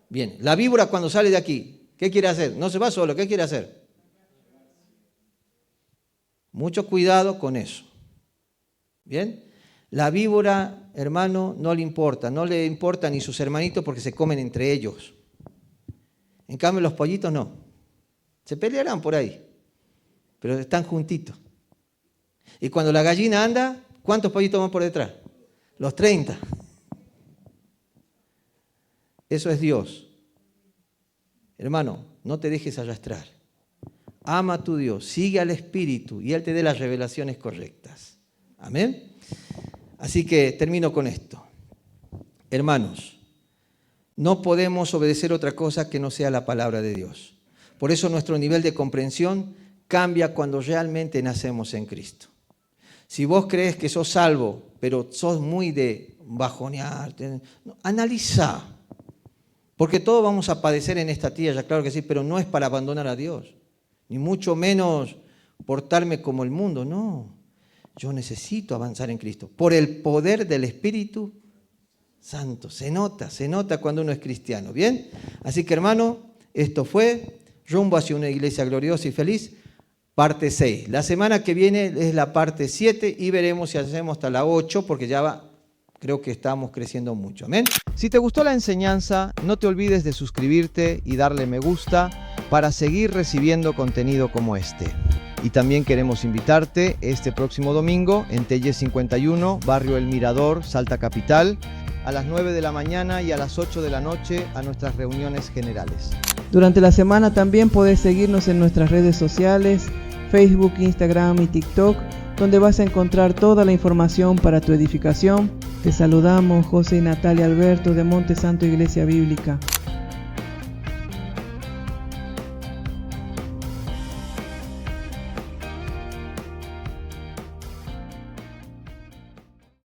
Bien, la víbora cuando sale de aquí, ¿qué quiere hacer? No se va solo, ¿qué quiere hacer? Mucho cuidado con eso. ¿Bien? La víbora, hermano, no le importa ni sus hermanitos porque se comen entre ellos. En cambio, los pollitos no. Se pelearán por ahí, pero están juntitos. Y cuando la gallina anda, ¿cuántos pollitos van por detrás? Los 30. Eso es Dios. Hermano, no te dejes arrastrar. Ama a tu Dios, sigue al Espíritu y Él te dé las revelaciones correctas. Amén. Así que termino con esto. Hermanos, no podemos obedecer otra cosa que no sea la palabra de Dios. Por eso nuestro nivel de comprensión cambia cuando realmente nacemos en Cristo. Si vos crees que sos salvo, pero sos muy de bajonear, analiza. Porque todos vamos a padecer en esta tierra, claro que sí, pero no es para abandonar a Dios. Ni mucho menos portarme como el mundo, no. Yo necesito avanzar en Cristo. Por el poder del Espíritu Santo. Se nota cuando uno es cristiano, ¿bien? Así que, hermano, esto fue Rumbo hacia una iglesia gloriosa y feliz, parte 6. La semana que viene es la parte 7 y veremos si hacemos hasta la 8, porque ya creo que estamos creciendo mucho. Amén. Si te gustó la enseñanza, no te olvides de suscribirte y darle me gusta para seguir recibiendo contenido como este. Y también queremos invitarte este próximo domingo en Telle 51, Barrio El Mirador, Salta Capital, a las 9 de la mañana y a las 8 de la noche a nuestras reuniones generales. Durante la semana también podés seguirnos en nuestras redes sociales, Facebook, Instagram y TikTok, donde vas a encontrar toda la información para tu edificación. Te saludamos José y Natalia Alberto de Monte Santo Iglesia Bíblica.